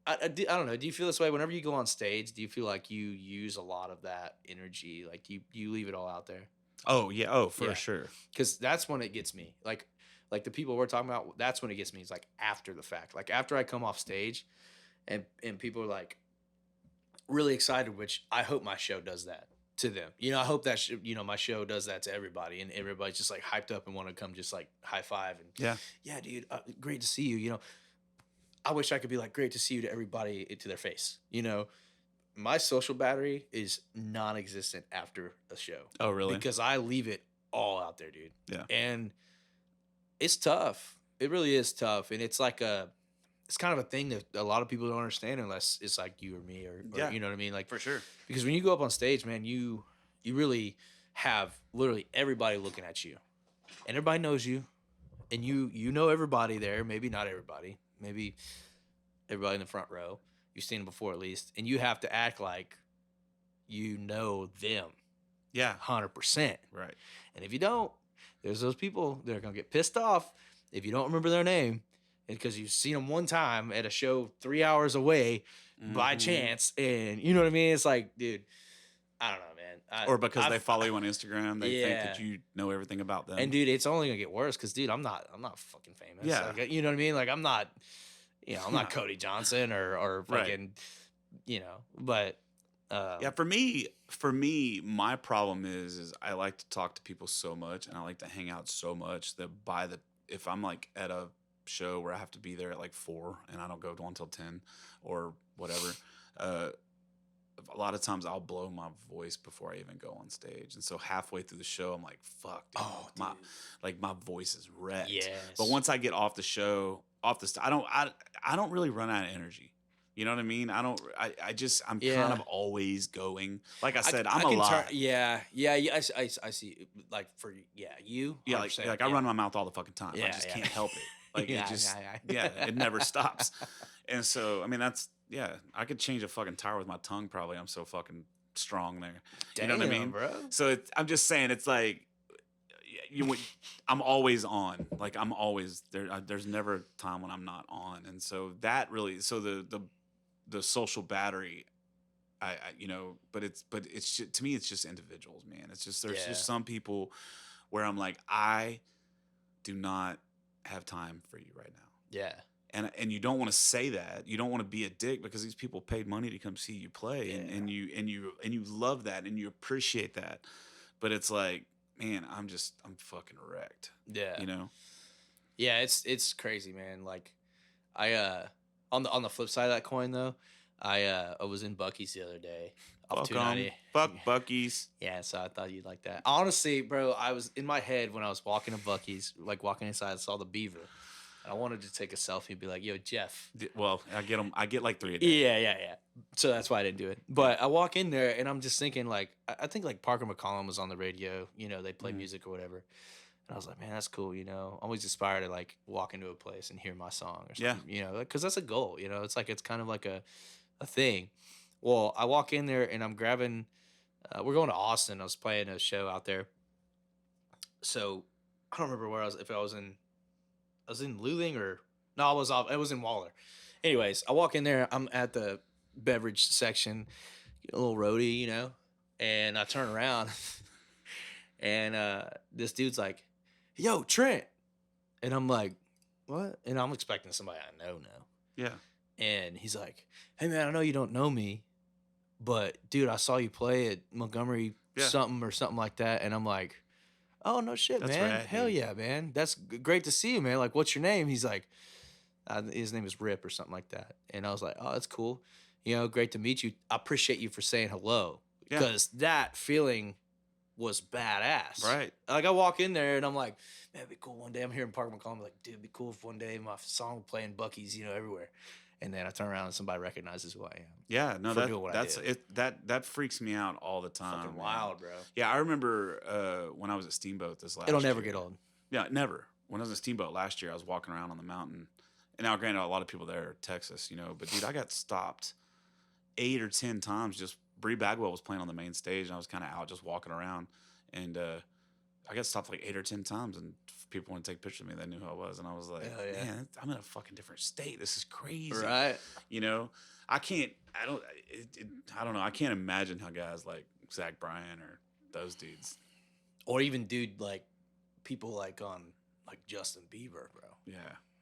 I don't know. Do you feel this way whenever you go on stage? Do you feel like you use a lot of that energy? Like you leave it all out there? Oh yeah. Oh, for sure. Because that's when it gets me. Like the people we're talking about, that's when it gets me. It's like after the fact. Like after I come off stage, and people are like really excited, which I hope my show does that to them. I hope that my show does that to everybody, and everybody's just like hyped up and want to come just like high five and yeah, dude, great to see you. I wish I could be like, great to see you to everybody to their face. My social battery is non-existent after a show. Oh, really? Because I leave it all out there, dude. Yeah. And it's tough. It really is tough. And it's like it's kind of a thing that a lot of people don't understand unless it's like you or me or you know what I mean? Like, for sure. Because when you go up on stage, man, you really have literally everybody looking at you. And everybody knows you. And you know everybody there. Maybe not everybody. Maybe everybody in the front row. You've seen them before at least. And you have to act like you know them. Yeah. 100%. Right. And if you don't, there's those people that are going to get pissed off if you don't remember their name because you've seen them one time at a show 3 hours away by chance. And you know what I mean? It's like, dude, I don't know, man. Or because they follow you on Instagram, they think that you know everything about them. And dude, it's only gonna get worse because, dude, I'm not fucking famous. Yeah. Like, you know what I mean? Like, I'm not, I'm not Cody Johnson or fucking, But yeah, for me, my problem is I like to talk to people so much and I like to hang out so much that if I'm like at a show where I have to be there at like 4 and I don't go until 10 or whatever, a lot of times I'll blow my voice before I even go on stage. And so halfway through the show, I'm like, fuck, dude, my voice is wrecked. Yes. But once I get off the show, I don't really run out of energy. You know what I mean? I'm kind of always going. Like I said, I'm alive. I see. Like for you. Yeah, like I run my mouth all the fucking time. I just can't help it. Like it never stops. And so, I mean, I could change a fucking tire with my tongue probably. I'm so fucking strong there. Damn, you know what I mean? Bro. So I'm just saying, it's like, I'm always on. Like I'm always there. There's never a time when I'm not on. And so that really, the social battery, but it's just, to me, it's just individuals, man. It's just, there's just some people where I'm like, I do not have time for you right now. Yeah. And you don't want to say that. You don't want to be a dick because these people paid money to come see you play, and you love that and you appreciate that. But it's like, man, I'm fucking wrecked. Yeah. Yeah, it's crazy, man. Like I on the flip side of that coin though, I was in Bucky's the other day. Off Fuck 290. Fuck Bucky's. Yeah, so I thought you'd like that. Honestly, bro, I was in my head when I was walking to Bucky's, like walking inside, I saw the beaver. I wanted to take a selfie and be like, "Yo, Jeff." Well, I get them. I get like 3 a day. Yeah. So that's why I didn't do it. But I walk in there and I'm just thinking, like, I think like Parker McCollum was on the radio. You know, they play music or whatever. And I was like, man, that's cool. You know, I'm always inspired to like walk into a place and hear my song or something. Yeah. You know, because that's a goal. You know, it's like it's kind of like a thing. Well, I walk in there and I'm grabbing. We're going to Austin. I was playing a show out there. So I don't remember where I was. If I was in Luling or no, I was off. It was in Waller. Anyways, I walk in there. I'm at the beverage section, get a little roadie, you know, and I turn around, and this dude's like, "Yo, Trent," and I'm like, "What?" And I'm expecting somebody I know now. Yeah. And he's like, "Hey man, I know you don't know me, but dude, I saw you play at Montgomery something like that," and I'm like, "Oh, no shit, That's man. rad, Hell dude. yeah, man. That's great to see you, man. Like, what's your name?" He's like, his name is Rip or something like that. And I was like, "Oh, that's cool. You know, great to meet you. I appreciate you for saying hello." Yeah. Because that feeling was badass. Right. Like, I walk in there and I'm like, man, it'd be cool one day. I'm hearing Parker McCollum, like, dude, it'd be cool if one day my song would play in Bucky's, you know, everywhere. And then I turn around and somebody recognizes who I am. Yeah. No, For doing what I that's did. it. That freaks me out all the time. Fucking man. wild, bro. Yeah, I remember when I was at Steamboat this last. It'll never year. get old. Yeah, never. When I was at Steamboat last year, I was walking around on the mountain. And now, granted, a lot of people there are Texas, you know, but dude, I got stopped 8 or 10 times. Just Bree Bagwell was playing on the main stage, and I was kind of out just walking around, and I got stopped like 8 or 10 times, and people want to take pictures of me. They knew who I was, and I was like, Hell yeah. man, I'm in a fucking different state. This is crazy, Right. You know, I don't know. I can't imagine how guys like Zach Bryan or those dudes. Or even dude like people like on like Justin Bieber, bro. Yeah.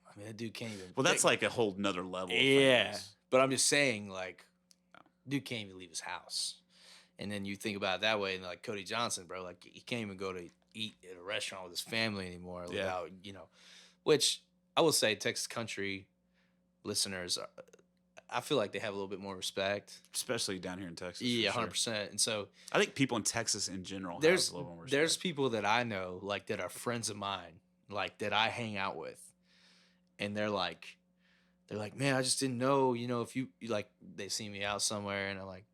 I mean, that dude can't even. Well, that's like a whole nother level. Of yeah. famous. But I'm just saying, like, dude can't even leave his house. And then you think about it that way, and like Cody Johnson, bro, like he can't even go to eat at a restaurant with his family anymore without, you know, which I will say Texas country listeners, I feel like they have a little bit more respect. Especially down here in Texas. Yeah, for 100%. sure. And so I think people in Texas in general have there's a little more there's respect. people that I know like that are friends of mine, like that I hang out with, and they're like, man, I just didn't know, you know, if you like they see me out somewhere, and I'm like,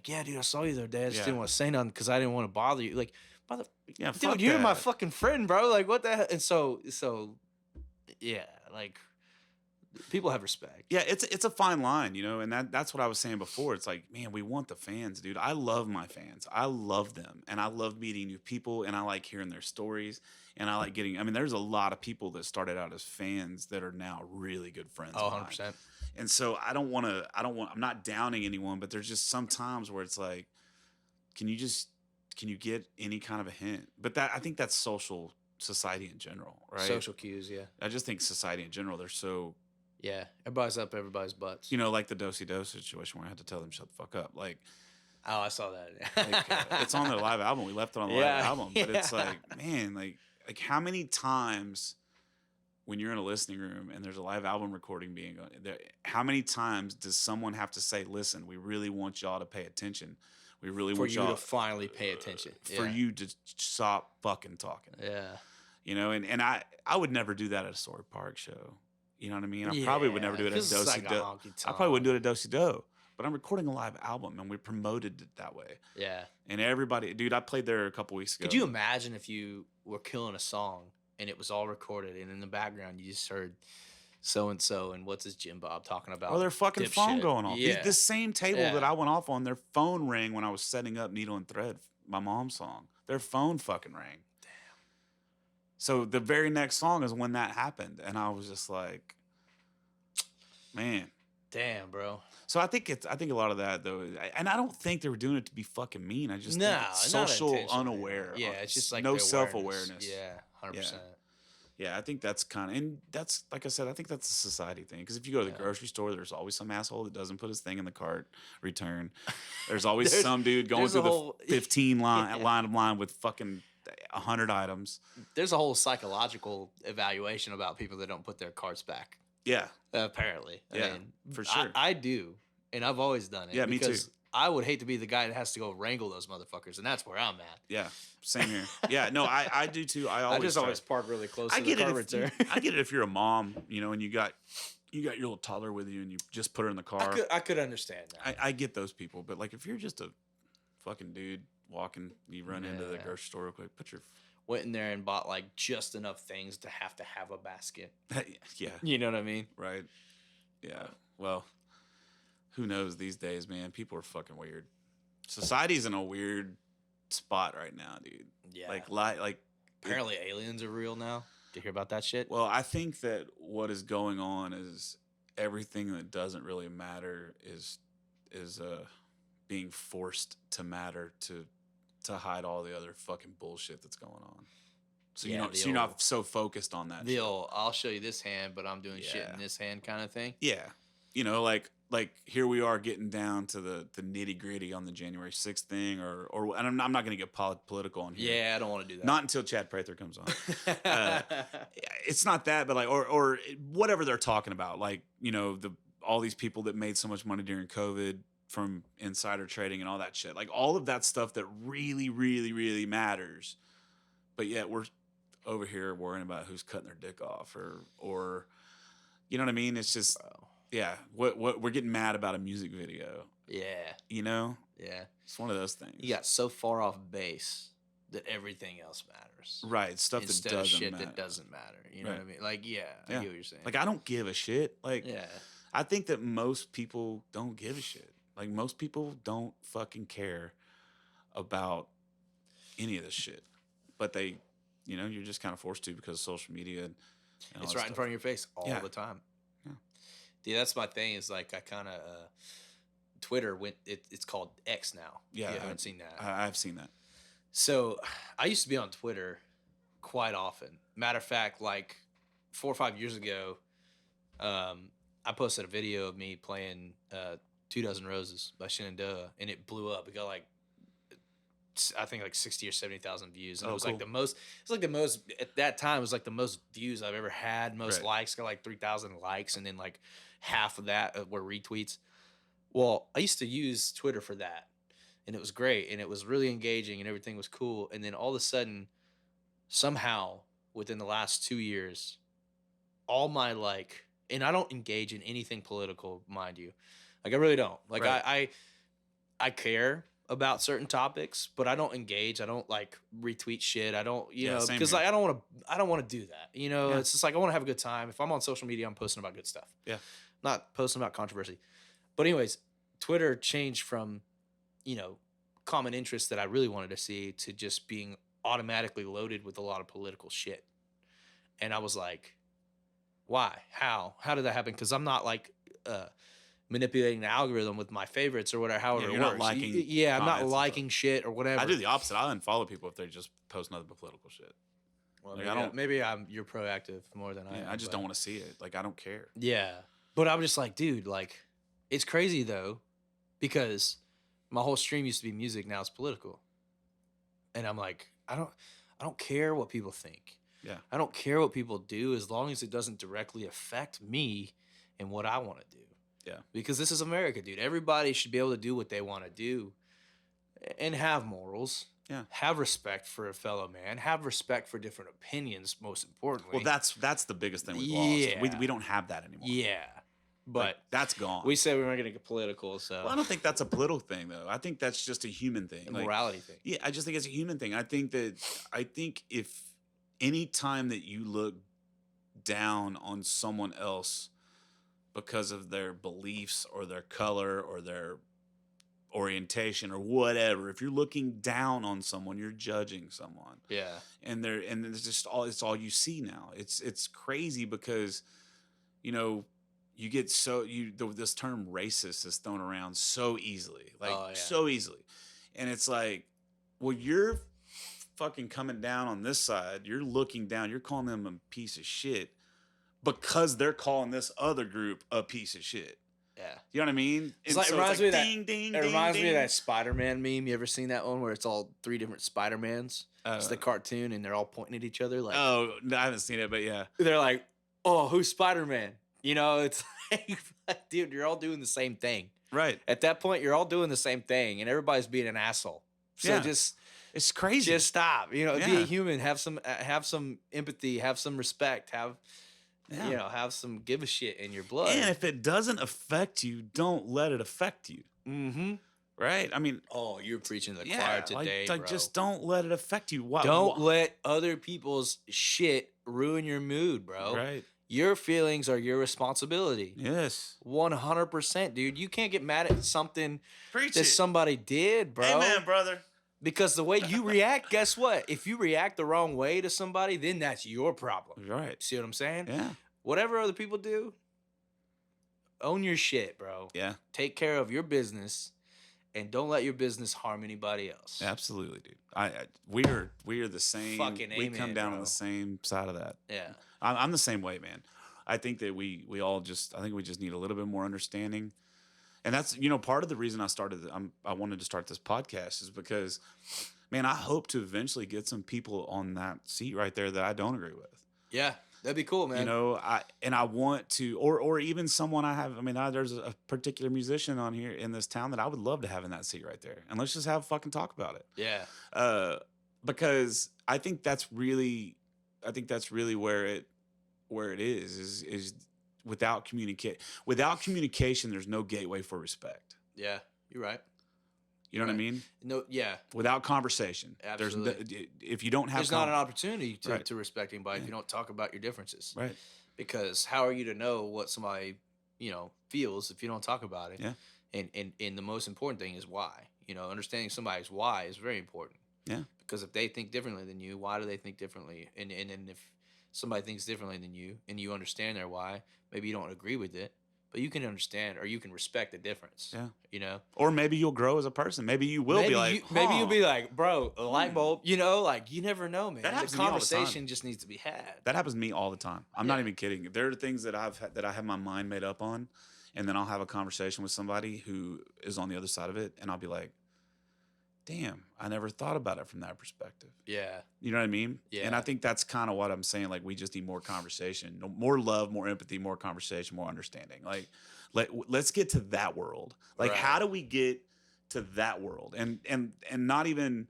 yeah, dude, I saw you the other day. I just didn't want to say nothing because I didn't want to bother you. Like, Yeah, dude, fuck you're my that. fucking friend, bro. Like, what the hell? And so, yeah, like people have respect. Yeah, it's a fine line, you know, and that's what I was saying before. It's like, man, we want the fans, dude. I love my fans. I love them, and I love meeting new people, and I like hearing their stories, and I like getting. I mean, there's a lot of people that started out as fans that are now really good friends. Oh, of mine. 100%. And so I'm not downing anyone, but there's just some times where it's like, can you get any kind of a hint? But I think that's society in general, right? Social cues, yeah. I just think society in general, they're so, Yeah, everybody's up everybody's butts. you know, like the Do-Si-Do situation where I had to tell them shut the fuck up. Like, Oh, I saw that. it's on their live album. We left it on the Yeah, live album, but it's yeah. like, man, like how many times when you're in a listening room and there's a live album recording being on there, how many times does someone have to say, listen, we really want y'all to pay attention. We really For want you y'all to finally pay attention. for Yeah. you to stop fucking talking. Yeah. You know, and I would never do that at a Story Park show. You know what I mean? I probably would never do it at 'cause it's like Do-Si-Do. a honky I probably wouldn't do tonk. it at Do-Si-Do. But I'm recording a live album and we promoted it that way. Yeah. And everybody, dude, I played there a couple weeks ago. Could you imagine if you were killing a song and it was all recorded and in the background you just heard so and so and what's his Jim Bob talking about? Or their fucking phone dipshit? going off. Yeah. This same table Yeah. that I went off on, their phone rang when I was setting up Needle and Thread, my mom's song. Their phone fucking rang. Damn. So the very next song is when that happened. And I was just like, man. Damn, bro. So I think a lot of that though, and I don't think they were doing it to be fucking mean. I just think it's not social intentionally. unaware. Yeah, it's just like no the self awareness. Yeah, 100%. Yeah, I think that's kind of, and that's like I said, I think that's a society thing. Because if you go to the grocery store, there's always some asshole that doesn't put his thing in the cart, return. There's always some dude going through the 15 line with fucking 100 items. There's a whole psychological evaluation about people that don't put their carts back. Yeah, Apparently. Yeah, I mean, for sure. I do. and I've always done it. Yeah, me too. Because I would hate to be the guy that has to go wrangle those motherfuckers, and that's where I'm at. Yeah, same here. Yeah, no, I do too. I just try. always park really close I to get the it. car return. I get it if you're a mom, and you got your little toddler with you, and you just put her in the car. I could understand that. I get those people, but like if you're just a fucking dude walking, you run into the grocery store real quick, put your went in there and bought like just enough things to have a basket. yeah, You know what I mean? right. Yeah. Well, who knows these days, man? People are fucking weird. Society's in a weird spot right now, dude. Yeah. Like Apparently aliens are real now. Did you hear about that shit? well, I think that what is going on is everything that doesn't really matter is being forced to matter to hide all the other fucking bullshit that's going on. So Yeah, you're not so focused on that. The shit. old, I'll show you this hand, but I'm doing shit Yeah. in this hand kind of thing. Yeah. Like here we are getting down to the nitty gritty on the January 6th thing, or and I'm not going to get political on here. Yeah, I don't want to do that. Not until Chad Prather comes on. It's not that, but like, or whatever they're talking about, like all these people that made so much money during COVID from insider trading and all that shit, like all of that stuff that really, really, really matters. But yet we're over here worrying about who's cutting their dick off, or you know what I mean? It's just. Bro. Yeah, what we're getting mad about a music video. Yeah. Yeah, It's one of those things. You got so far off base that everything else matters. Right, stuff Instead that doesn't of shit matter. that doesn't matter. You know Right. what I mean? Like, I get what you're saying. Like I don't give a shit. Like yeah. I think that most people don't give a shit. Like most people don't fucking care about any of this shit. But they, you're just kind of forced to because of social media. And all It's that right in stuff. front of your face all Yeah. the time. Yeah. Dude, that's my thing. Is like I kind of Twitter went. It's called X now. Yeah, you haven't seen that. I've seen that. So I used to be on Twitter quite often. Matter of fact, like 4 or 5 years ago, I posted a video of me playing 2 Dozen Roses by Shenandoah, and it blew up. It got like, I think like 60 or 70,000 views. And it was cool. like the most, at that time, it was like the most views I've ever had. Most Right. likes, got like 3,000 likes. And then like half of that were retweets. Well, I used to use Twitter for that. And it was great. And it was really engaging and everything was cool. And then all of a sudden, somehow within the last 2 years, all my and I don't engage in anything political, mind you. Like I really don't. Like Right. I care about certain topics, but I don't engage. I don't retweet shit. I don't, same because here. I don't want to do that. Yeah. It's just like I want to have a good time. If I'm on social media, I'm posting about good stuff. Yeah. Not posting about controversy. But anyways, Twitter changed from, common interest that I really wanted to see to just being automatically loaded with a lot of political shit. And I was like, why? How did that happen? Because I'm not manipulating the algorithm with my favorites or whatever, however Yeah, it you're not works. liking I'm not comments and liking shit or whatever. I do the opposite. I unfollow people if they just post nothing but political shit. Well, Like, maybe you're proactive more than I am. I just don't want to see it. Like I don't care. Yeah. But I'm just like, dude, it's crazy though, because my whole stream used to be music, now it's political. And I'm like, I don't care what people think. Yeah. I don't care what people do as long as it doesn't directly affect me and what I want to do. Yeah. Because this is America, dude. Everybody should be able to do what they want to do and have morals. Yeah. Have respect for a fellow man. Have respect for different opinions, most importantly. Well, that's the biggest thing we've lost. Yeah. We don't have that anymore. Yeah. But Like, that's gone. we said we weren't going to get political, so Well, I don't think that's a political thing, though. I think that's just a human thing. a Like, morality thing. yeah, I just think it's a human thing. I think if any time that you look down on someone else because of their beliefs or their color or their orientation or whatever, if you're looking down on someone, you're judging someone. Yeah. And it's just it's all you see now. It's crazy because you get this term racist is thrown around so easily, so easily. And it's like, well, you're fucking coming down on this side, you're looking down, you're calling them a piece of shit because they're calling this other group a piece of shit. Yeah. You know what I mean? It And so reminds me of that. ding, ding, It ding, reminds me of ding. that Spider-Man meme. You ever seen that one where it's all 3 different Spider-Mans? It's the cartoon, and they're all pointing at each other. Like, Oh, no, I haven't seen it, but yeah. they're like, "Oh, who's Spider-Man?" It's like, dude, you're all doing the same thing. Right. At that point, you're all doing the same thing, and everybody's being an asshole. So Yeah. just It's crazy. just stop. You know, be Yeah. a human. Have some empathy. Have some respect. Have Yeah. have some give a shit in your blood. And if it doesn't affect you, don't let it affect you. Mm-hmm. Right? I mean, Oh, you're preaching to the choir today, like bro. just don't let it affect you. Don't let other people's shit ruin your mood, bro. Right. Your feelings are your responsibility. Yes. 100%, dude. You can't get mad at something Preach that it. somebody did, bro. Amen, brother. Because the way you react, guess what? If you react the wrong way to somebody, then that's your problem. Right. See what I'm saying? Yeah. Whatever other people do, own your shit, bro. Yeah. Take care of your business, and don't let your business harm anybody else. Absolutely, dude. We are the same. Fucking we amen, come down on bro. the same side of that. Yeah. I'm the same way, man. I think that we all just I think we just need a little bit more understanding, and that's part of the reason I wanted to start this podcast is because, man, I hope to eventually get some people on that seat right there that I don't agree with. Yeah. That'd be cool, man. I want to, or even someone I have. I mean, there's a particular musician on here in this town that I would love to have in that seat right there, and let's just have a fucking talk about it. Yeah. Because I think that's really where it is without communication, there's no gateway for respect. Yeah. You're right. You know what I mean? No. Yeah. Without conversation, Absolutely. if you don't have, There's not an opportunity to, Right. to respect anybody if you don't talk about your differences. right. Because how are you to know what somebody, feels if you don't talk about it? Yeah. And the most important thing is why. Understanding somebody's why is very important. Yeah. Because if they think differently than you, why do they think differently? And if somebody thinks differently than you and you understand their why, maybe you don't agree with it, but you can understand or you can respect the difference. Yeah. Or maybe you'll grow as a person. Maybe you will be like, maybe you'll be like, bro, a light bulb. You never know, man. That happens The to me all the time. conversation just needs to be had. That happens to me all the time. I'm not Yeah. even kidding. There are things that I have my mind made up on, and then I'll have a conversation with somebody who is on the other side of it, and I'll be like, damn, I never thought about it from that perspective. Yeah. You know what I mean? Yeah. And I think that's kind of what I'm saying. Like, we just need more conversation, more love, more empathy, more conversation, more understanding. Like, let's get to that world. Like, Right. how do we get to that world? And not even,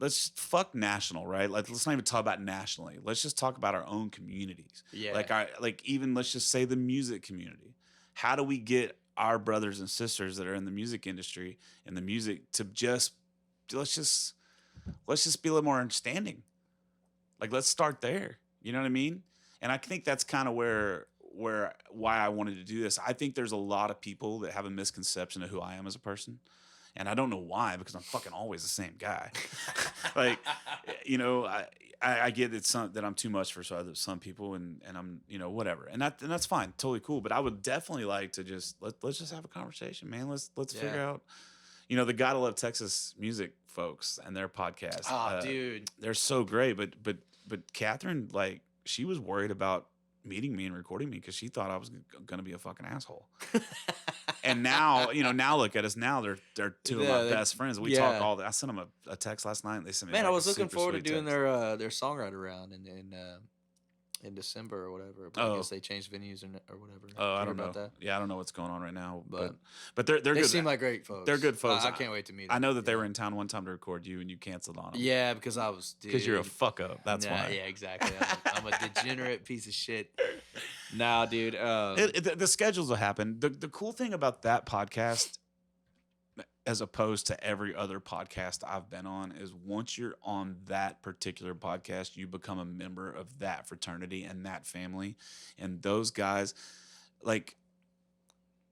let's fuck national, right? Like, let's not even talk about nationally. Let's just talk about our own communities. Yeah. Even let's just say the music community. How do we get our brothers and sisters that are in the music industry and the music to let's just be a little more understanding. Like, let's start there. You know what I mean? And I think that's kind of why I wanted to do this. I think there's a lot of people that have a misconception of who I am as a person. And I don't know why, because I'm fucking always the same guy. Like, I get that I'm too much for some people, and I'm, whatever. And that's fine. Totally cool. But I would definitely like to just, let's just have a conversation, man. Let's figure out, the Gotta Love Texas Music folks and their podcast. Oh, dude. They're so great. But Catherine, like, she was worried about meeting me and recording me because she thought I was going to be a fucking asshole. And now, now look at us. Now they're two of my best friends. We talk all the. I sent them a text last night. And they sent me. Man, like, I was a looking super forward to sweet doing text. their songwriter round in December or whatever. But I Oh. guess they changed venues or whatever. Oh, I You don't heard know. about that? Yeah, I don't know what's going on right now, But but they're They good. seem like great folks. They're good folks. I can't wait to meet them. I know that they were in town one time to record you, and you canceled on them. Yeah, because I was. because you're a dude, fuck up. That's why. Yeah, exactly. I'm a degenerate piece of shit. Nah, dude. The schedules will happen. The cool thing about that podcast, as opposed to every other podcast I've been on, is once you're on that particular podcast, you become a member of that fraternity and that family. And those guys, like,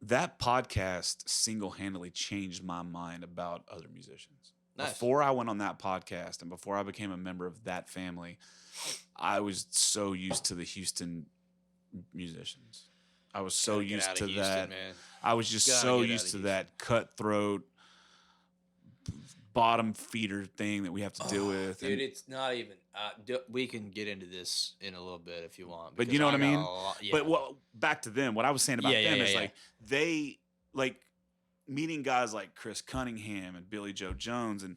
that podcast single-handedly changed my mind about other musicians. Nice. Before I went on that podcast and before I became a member of that family, I was so used to the Houston musicians. I was so Gotta get used out to of Houston, that. man. I was just Gotta so get out used of to Houston. that cutthroat bottom feeder thing that we have to deal with. Dude, and, it's not even. We can get into this in a little bit if you want. but because you know what I got mean? a lot- yeah. But back to them. What I was saying about Yeah, them yeah, is yeah. like they like meeting guys like Chris Cunningham and Billy Joe Jones and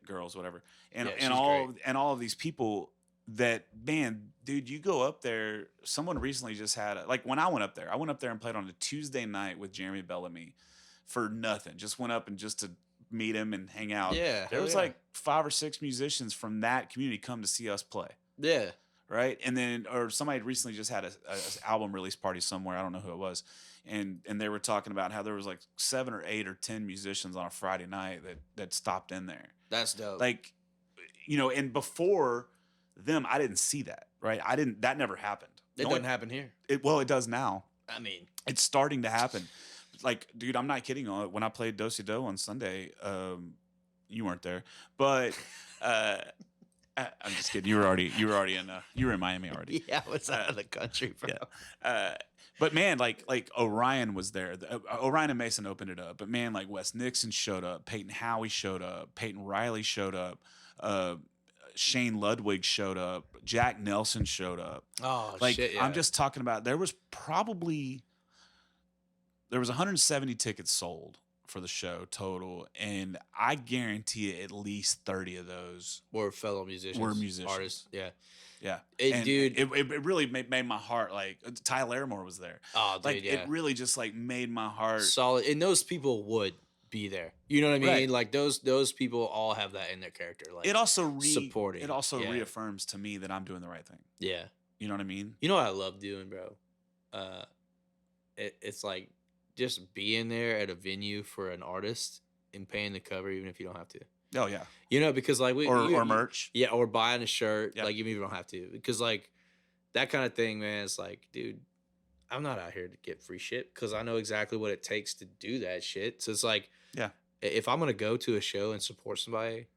girls, whatever, and Yeah, and she's all great. and all of these people that, man, dude, you go up there. Someone recently just had like when I went up there and played on a Tuesday night with Jeremy Bellamy for nothing. Just went up and just to meet him and hang out. Yeah, There hell was yeah. like 5 or 6 musicians from that community come to see us play. Yeah. Right. And then, or somebody recently just had a album release party somewhere. I don't know who it was. And they were talking about how there was like 7 or 8 or 10 musicians on a Friday night that stopped in there. That's dope. Like, you know, and before them, I didn't see that. Right. That never happened. It doesn't happen here. It does now. I mean, It's starting to happen. Like, dude, I'm not kidding. When I played Do Si Do on Sunday, you weren't there, but I'm just kidding. You were already in Miami already. yeah, I was out of the country, bro. Yeah. But man, like Orion was there. Orion and Mason opened it up. But man, like Wes Nixon showed up. Peyton Howie showed up. Peyton Riley showed up. Shane Ludwig showed up. Jack Nelson showed up. Oh, Like, shit, yeah. I'm just talking about, there was 170 tickets sold for the show total, and I guarantee at least 30 of those We're fellow musicians. were musicians. Artists, yeah. Yeah. And dude. It really made my heart, like, Ty Larimore was there. Oh, dude, Like, yeah. it really just, like, made my heart. Solid. And those people would be there. You know what I mean? Right. Like, those people all have that in their character. Like, It also supporting. It also Yeah. reaffirms to me that I'm doing the right thing. yeah. You know what I mean? You know what I love doing, bro? It's like just being there at a venue for an artist and paying the cover, even if you don't have to. Oh yeah. You know, because like Or merch. Yeah, or buying a shirt. Yeah. Like you even don't have to. Because like that kind of thing, man, it's like, dude, I'm not out here to get free shit because I know exactly what it takes to do that shit. So it's like, Yeah. if I'm gonna go to a show and support somebody,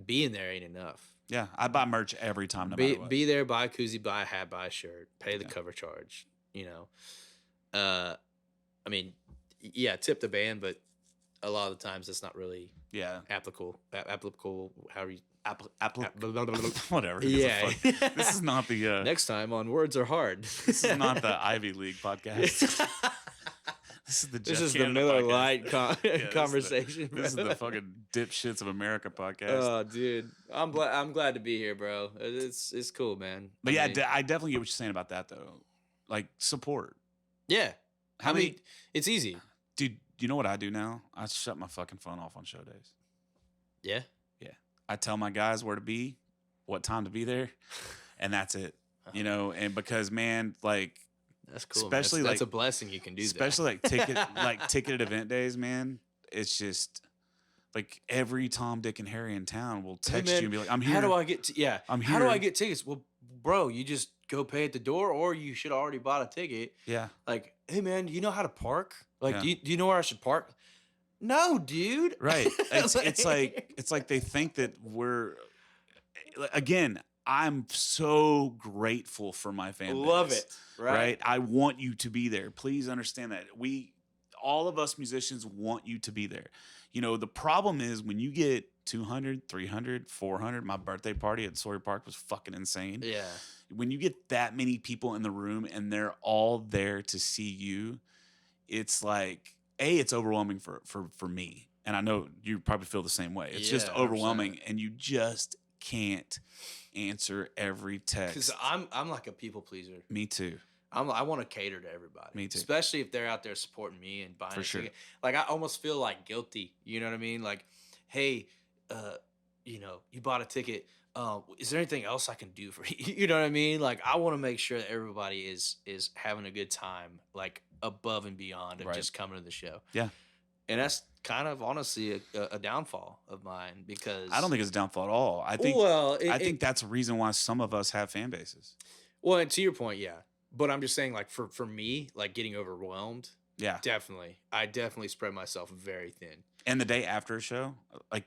being there ain't enough. Yeah. I buy merch every time, no matter what. Be there, buy a koozie, buy a hat, buy a shirt, pay the Yeah. cover charge. You know, I mean, yeah, tip the band, but a lot of the times it's not really Yeah. applicable. However you. Whatever. Yeah. This is not the Next time on Words Are Hard. this is not the Ivy League podcast. This is the This Jeff is the Canada Miller podcast. Lite Yeah, this is the- conversation. This is bro. the fucking dipshits of America podcast. Oh, dude, I'm glad to be here, bro. It's cool, man. But yeah, mean, I definitely get what you're saying about that though. Like support. yeah. How I many? mean, it's easy. Dude, you know what I do now? I shut my fucking phone off on show days. Yeah. I tell my guys where to be, what time to be there, and that's it. You know, and because man, like That's cool. Especially, man. That's like- a blessing you can do especially that. like ticketed event days, man. It's just like every Tom, Dick, and Harry in town will text man, you and be like, "I'm here." How do I get yeah? I'm How do I here. get tickets? Well, bro, you just go pay at the door, or you should have already bought a ticket. Yeah, Like, hey man, you know how to park? Like, Yeah. do you know where I should park? No, dude. right. It's like they think that we're again. I'm so grateful for my fan base. Love it. Right. I want you to be there. Please understand that all of us musicians want you to be there. You know, the problem is when you get 200, 300, 400, my birthday party at Sawyer Park was fucking insane. Yeah. When you get that many people in the room and they're all there to see you, it's like, it's overwhelming for me. And I know you probably feel the same way. It's just Yeah, 100%. overwhelming and you just can't answer every text. Because I'm like a people pleaser. Me too. I want to cater to everybody. Me too. Especially if they're out there supporting me and buying For a sure. ticket. Like I almost feel like guilty. You know what I mean? Like, hey, you know, you bought a ticket. Is there anything else I can do for you? You know what I mean? Like I want to make sure that everybody is having a good time, like above and beyond of Right. just coming to the show. Yeah. And that's kind of honestly a downfall of mine because I don't think it's a downfall at all. I think I think that's a reason why some of us have fan bases. well, and to your point, yeah. But I'm just saying, like for me, like getting overwhelmed, Yeah. definitely, I definitely spread myself very thin. And the day after a show, like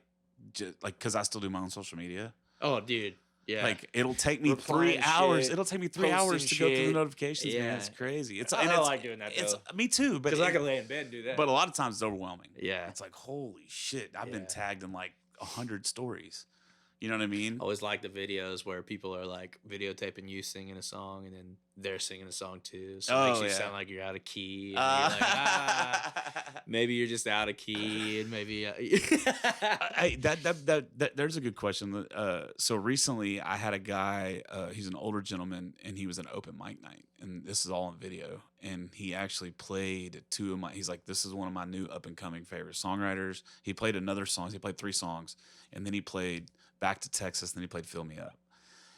because I still do my own social media. Oh, dude, yeah. Like it'll take me Replying 3 hours. shit, It'll take me 3 hours to posting go through the shit. notifications, man. Yeah. It's crazy. It's I like doing that, It's though. me too, but because I can lay in bed and do that. but a lot of times it's overwhelming. yeah, It's like holy shit! I've been Yeah. tagged in like 100 stories. You know what I mean? I always like the videos where people are like videotaping you singing a song and then they're singing a song too. So it makes you sound like you're out of key. And you're like, maybe you're just out of key, and maybe there's a good question. So recently I had a guy, he's an older gentleman, and he was an open mic night, and this is all on video. And he actually played he's like, this is one of my new up and coming favorite songwriters. He played another song. He played 3 songs, and then he played Back to Texas, and then he played Fill Me Up.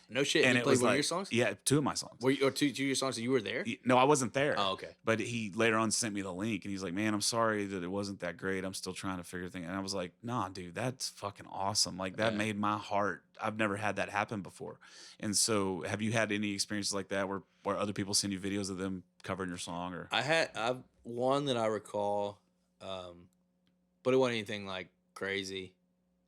No shit. And you it played was one like, of your songs? Yeah, 2 of my songs. Or two of your songs, and you were there? No, I wasn't there. Oh, okay. But he later on sent me the link, and he's like, man, I'm sorry that it wasn't that great. I'm still trying to figure things. And I was like, nah, dude, that's fucking awesome. Like, that made my heart. I've never had that happen before. And so have you had any experiences like that where other people send you videos of them covering your song? Or I've one that I recall, but it wasn't anything like crazy.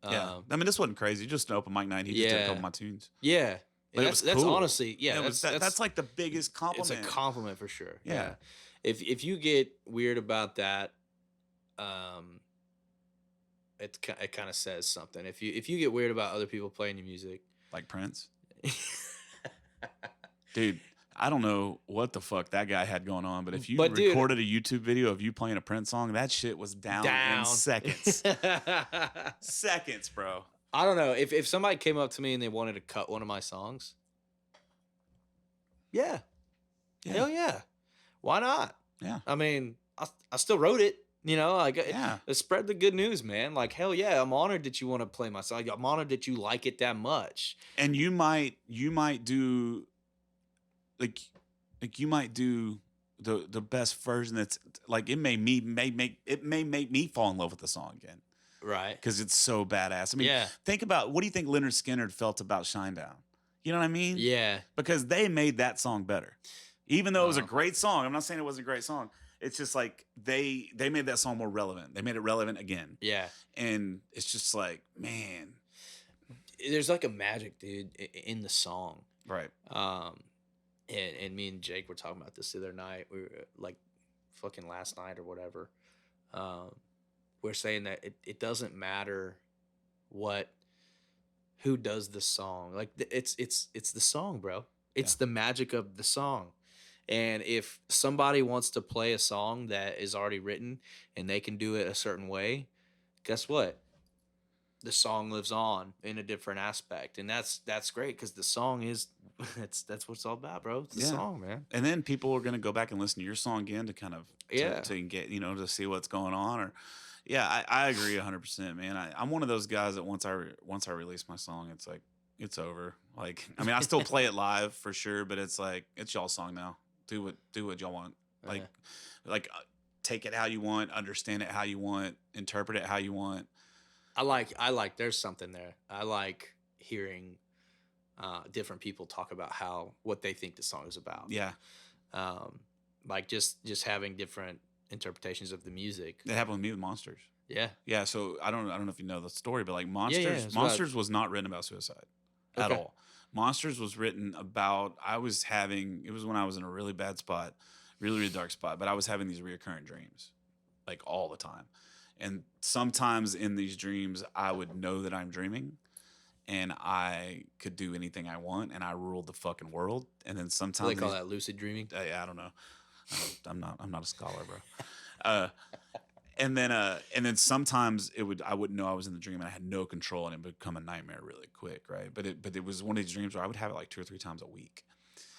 Yeah. I mean, this wasn't crazy. Just an open mic night. He just did a couple of my tunes. Yeah. But it was that's cool. honestly, that's like the biggest compliment. It's a compliment for sure. Yeah. If you get weird about that, it kind of says something. If you get weird about other people playing your music, like Prince, dude, I don't know what the fuck that guy had going on, but if you recorded a YouTube video of you playing a Prince song, that shit was down. In seconds. Seconds, bro. I don't know. If somebody came up to me and they wanted to cut one of my songs, yeah. Hell yeah. Why not? Yeah. I mean, I still wrote it. You know, like, spread the good news, man. Like, hell yeah, I'm honored that you want to play my song. I'm honored that you like it that much. And you might do like you might do the best version that's like it may make me fall in love with the song again. Right. Because it's so badass. I mean, think about, what do you think Leonard Skinner felt about Shinedown? You know what I mean? Yeah. Because they made that song better. Even though it was a great song. I'm not saying it wasn't a great song. It's just like they made that song more relevant. They made it relevant again. Yeah. And it's just like, man. There's like a magic, dude, in the song. Right. And me and Jake were talking about this the other night. We were like fucking last night or whatever. We're saying that it doesn't matter who does the song. Like it's the song, bro. It's the magic of the song. And if somebody wants to play a song that is already written and they can do it a certain way, guess what? The song lives on in a different aspect. And that's great, because the song is that's what it's all about, bro. It's the song, man. And then people are gonna go back and listen to your song again to kind of to get, to see what's going on. Or I agree 100%, man. I'm one of those guys that once I release my song, it's like it's over. Like, I mean, I still play it live for sure, but it's like, it's y'all's song now. Do what y'all want. Like take it how you want, understand it how you want, interpret it how you want. I like there's something there. I like hearing different people talk about what they think the song is about. Yeah. Like just having different interpretations of the music. That happened with me with Monsters. Yeah. Yeah. So I don't know if you know the story, but like Monsters was not written about suicide at all. Monsters was written about, it was when I was in a really bad spot, really, really dark spot, but I was having these reoccurring dreams, like all the time. And sometimes in these dreams, I would know that I'm dreaming and I could do anything I want and I ruled the fucking world. And then sometimes they call that lucid dreaming. I don't know. I'm not a scholar, bro. And then sometimes I wouldn't know I was in the dream and I had no control, and it would become a nightmare really quick, right? But it was one of these dreams where I would have it like 2 or 3 times a week.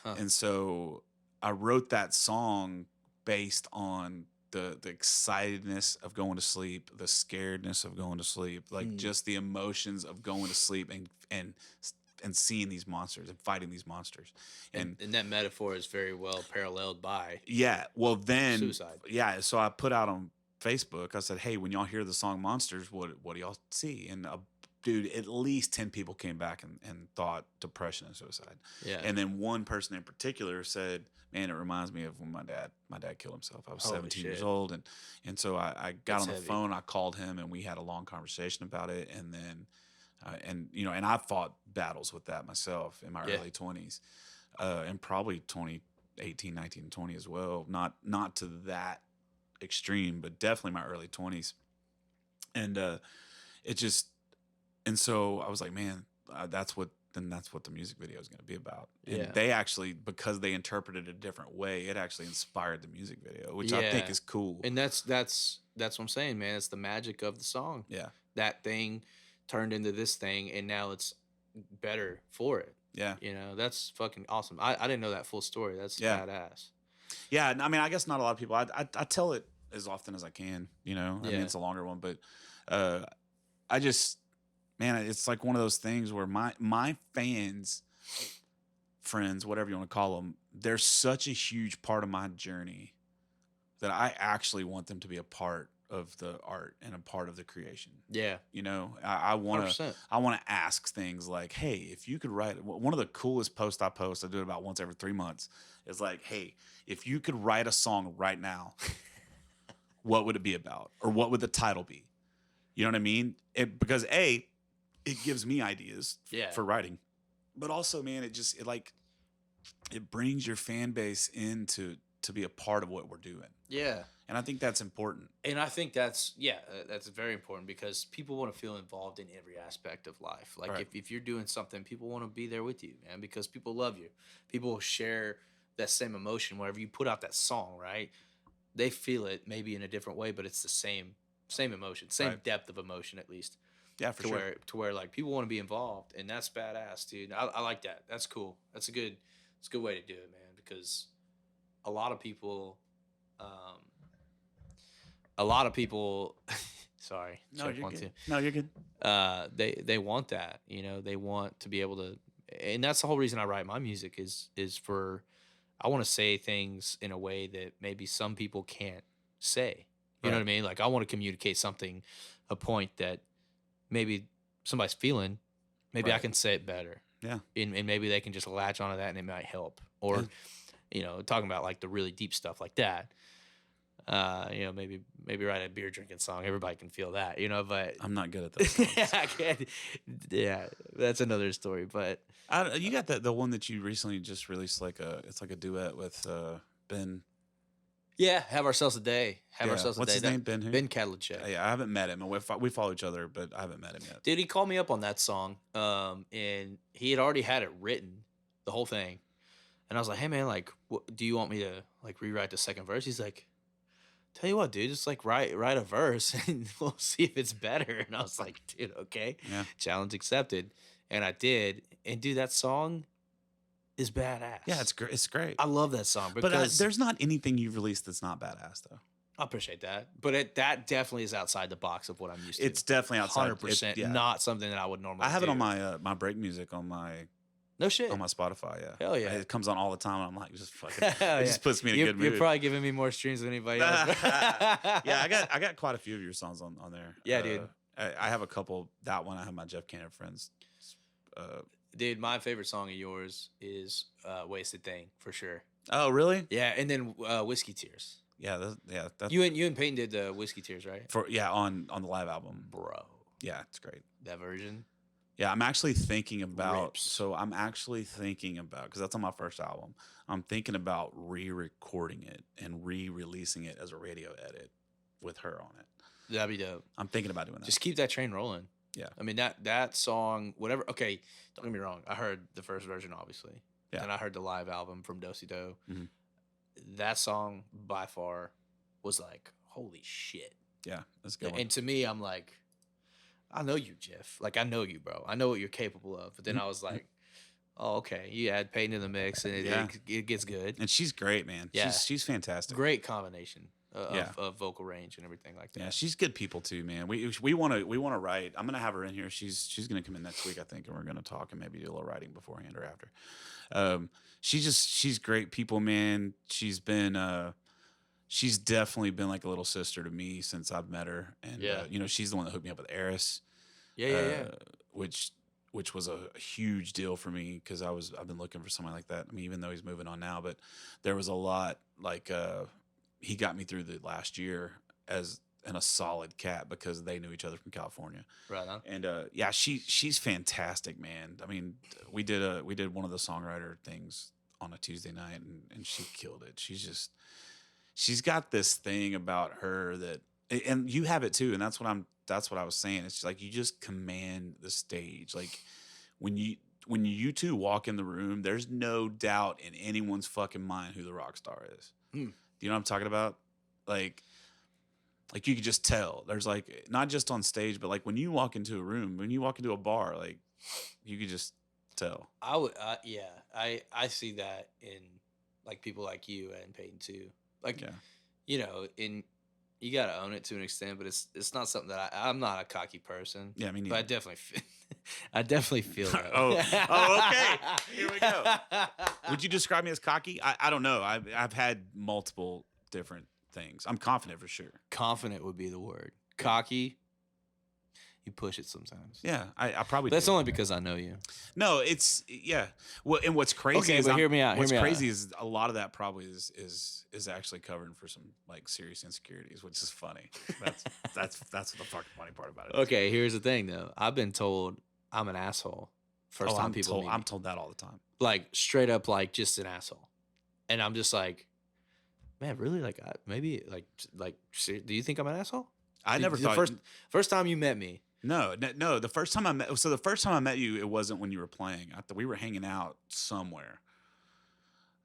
And so I wrote that song based on the excitedness of going to sleep, the scaredness of going to sleep, like just the emotions of going to sleep and seeing these monsters and fighting these monsters. And that metaphor is very well paralleled by suicide. Yeah, so I put out on Facebook, I said, hey, when y'all hear the song Monsters, what do y'all see? And dude, at least 10 people came back and thought depression and suicide. Yeah. And then one person in particular said, man, it reminds me of when my dad killed himself. I was 17 years old. And so I got on the phone, I called him, and we had a long conversation about it. And then, and I fought battles with that myself in my early 20s, and probably 2018, 19, and 20 as well. Not to that extreme, but definitely my early 20s. And so I was like, man, that's what the music video is going to be about. And Yeah. they actually, because they interpreted it a different way, it actually inspired the music video, which I think Yeah. is cool. And that's what I'm saying, man. It's the magic of the song. Yeah. That thing turned into this thing, and now it's better for it. Yeah. You know, that's fucking awesome. I didn't know that full story. That's Yeah. badass. Yeah. I mean, I guess not a lot of people. I tell it as often as I can, you know. I mean, Yeah. it's a longer one, but I just, man, it's like one of those things where my fans, friends, whatever you want to call them, they're such a huge part of my journey that I actually want them to be a part of the art and a part of the creation. Yeah. You know, I want 100%. to ask things like, hey, if you could write, one of the coolest posts I post, I do it about once every 3 months, is like, hey, if you could write a song right now, what would it be about? Or what would the title be? You know what I mean? Because it gives me ideas Yeah. for writing, but also, man, it brings your fan base in to be a part of what we're doing. Yeah. And I think that's important. And I think that's very important because people want to feel involved in every aspect of life. Like Right. if you're doing something, people want to be there with you, man, because people love you. People will share that same emotion whenever you put out that song, right? They feel it maybe in a different way, but it's the same emotion, same Right. depth of emotion at least. Yeah, for sure. To where like people want to be involved, and that's badass, dude. I like that. That's cool. It's a good way to do it, man, because a lot of people sorry. No, check you're one, good. two. No, you're good. They want that, you know, they want to be able to, and that's the whole reason I write my music is for, I want to say things in a way that maybe some people can't say. You know Right. what I mean? Like I want to communicate something, a point that maybe somebody's feeling, maybe I Right. can say it better. Yeah. And maybe they can just latch onto that and it might help. Or, Yeah. you know, talking about like the really deep stuff like that. You know, maybe write a beer drinking song. Everybody can feel that, you know, but I'm not good at those songs. I can't. Yeah, that's another story. But You got the one that you recently just released, it's like a duet with Ben. yeah, have ourselves a day. Have Yeah. ourselves a What's day. his name? Ben who? Ben Kadlicek. Yeah, I haven't met him. We follow each other, but I haven't met him yet. Dude, he called me up on that song, and he had already had it written, the whole thing. And I was like, hey man, like, do you want me to like rewrite the second verse? He's like, tell you what, dude, just like write a verse and we'll see if it's better. And I was like, dude, okay, Yeah. challenge accepted. And I did. And dude, that song is badass. Yeah, it's great. It's great. I love that song But because there's not anything you've released that's not badass, though. I appreciate that. But that definitely is outside the box of what I'm used to. It's definitely outside. 100% Yeah. not something that I would normally I have do. it on my my break music on my No shit. Spotify. Yeah. Hell yeah. It comes on all the time. And I'm like, just fucking. Hell It just puts me in a good mood. You're probably giving me more streams than anybody else. Yeah, I got quite a few of your songs on there. Yeah, dude. I have a couple. That one, I have my Jeff Cannon friends. Dude, my favorite song of yours is "Wasted Thing" for sure. Oh, really? Yeah, and then "Whiskey Tears." Yeah, that's You and Peyton did the "Whiskey Tears," right? on the live album. Bro, Yeah, it's great. that version. Yeah, I'm actually thinking about. Rips. So I'm actually thinking about, because that's on my first album. I'm thinking about re-recording it and re-releasing it as a radio edit with her on it. That'd be dope. I'm thinking about doing that. Just keep that train rolling. Yeah. I mean that song, whatever. Okay, don't get me wrong. I heard the first version, obviously. Yeah. And I heard the live album from Dosey Do. Mhm. That song by far was like, holy shit. Yeah, that's a good one. And to me, I'm like, I know you, Jeff. Like, I know you, bro. I know what you're capable of. But then I was like, oh, okay. You add Peyton in the mix, and it gets good. And she's great, man. Yeah. She's fantastic. Great combination Yeah. of vocal range and everything like that. Yeah, she's good people too, man. We want to write. I'm gonna have her in here. She's gonna come in next week, I think, and we're gonna talk and maybe do a little writing beforehand or after. She's great people, man. She's definitely been like a little sister to me since I've met her, and she's the one that hooked me up with Eris. Yeah. Which was a huge deal for me because I've been looking for somebody like that. I mean, even though he's moving on now, but there was a lot like he got me through the last year and a solid cat because they knew each other from California. Right on. And she's fantastic, man. I mean, we did one of the songwriter things on a Tuesday night, and she killed it. She's got this thing about her that, and you have it too, and that's what I was saying. It's like you just command the stage. Like when you two walk in the room, there's no doubt in anyone's fucking mind who the rock star is. Hmm. Do you know what I'm talking about? Like you could just tell. There's like, not just on stage, but like when you walk into a room, when you walk into a bar, like you could just tell. I would, yeah, I see that in like people like you and Peyton too. Like, Yeah. you know, you got to own it to an extent, but it's not something that I'm not a cocky person. Yeah, me But neither. I definitely feel that. Oh, okay. Here we go. Would you describe me as cocky? I don't know. I've had multiple different things. I'm confident for sure. Confident would be the word. Cocky, you push it sometimes. Yeah, I probably. That's do. only because I know you. No, it's yeah. Well, and what's crazy Okay, is but hear me out. What's crazy is a lot of that probably is actually covering for some like serious insecurities, which is funny. That's what the fucking funny part about it is. Okay, here's the thing though. I've been told I'm an asshole. First time people meet me. I'm told that all the time. Like straight up, like just an asshole, and I'm just like, man, really? Like, maybe like, do you think I'm an asshole? I never thought first time you met me. No. The first time I met you, it wasn't when you were playing. I thought we were hanging out somewhere.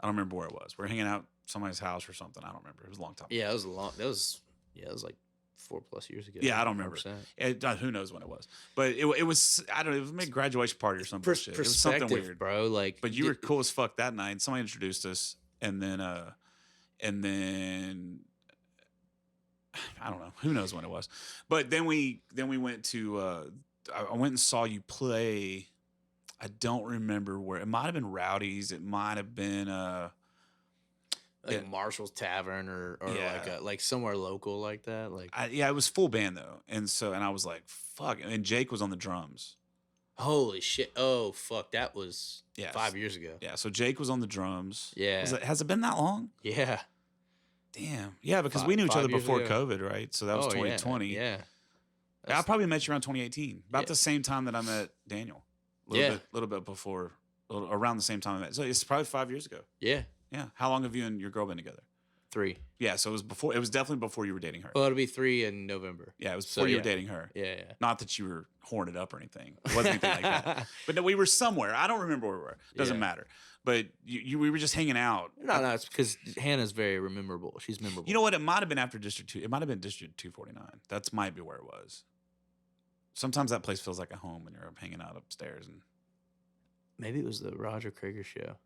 I don't remember where it was. We were hanging out at somebody's house or something. I don't remember. It was a long time. Yeah, it was That was like 4+ years ago. Yeah, I don't remember. Who knows when it was? But it was. I don't know. It was maybe a graduation party or something. Shit. It was something weird, bro. Like, but you were cool as fuck that night. Somebody introduced us, and then I don't know. Who knows when it was? But then we went to. I went and saw you play. I don't remember where. It might have been Rowdy's. It might have been like Marshall's Tavern or Yeah. like somewhere local like that. Like, it was full band though, and I was like, fuck. And Jake was on the drums. holy shit! Oh fuck, that was Yeah, 5 years ago. Yeah, so Jake was on the drums. Yeah. Has it been that long? Yeah. Damn. Yeah, because we knew each other 5 years before ago. COVID, right? So that was 2020. Yeah. I probably met you around 2018, about Yeah. the same time that I met Daniel. Little bit before, around the same time I met. So it's probably 5 years ago. Yeah. Yeah. How long have you and your girl been together? 3. Yeah. So it was before. It was definitely before you were dating her. Well, it'll be 3 in November. Yeah, it was So, before you were yeah. dating her. Yeah. Not that you were horned up or anything. It wasn't anything like that. But no, we were somewhere. I don't remember where we were. Doesn't Yeah. matter. But we were just hanging out. No, it's because Hannah's very memorable. She's memorable. You know what? It might have been after District 2. It might have been District 249. That might be where it was. Sometimes that place feels like a home when you're up hanging out upstairs. And Maybe it was the Roger Krieger show.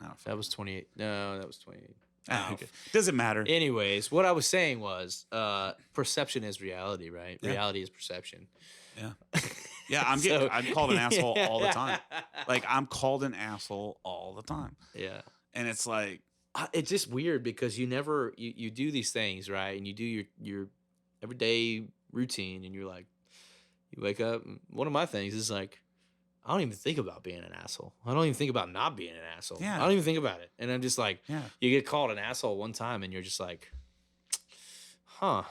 I don't That was 28. No, that was 28. okay. Doesn't matter. Anyways, what I was saying was perception is reality, right? Yeah. Reality is perception. Yeah. Yeah, I'm called an asshole all the time. Like, I'm called an asshole all the time. Yeah. And it's like, It's just weird because you do these things, right? And you do your everyday routine and you're like, you wake up. And one of my things is like, I don't even think about being an asshole. I don't even think about not being an asshole. Yeah. I don't even think about it. And I'm just like, yeah. you get called an asshole one time and you're just like, huh,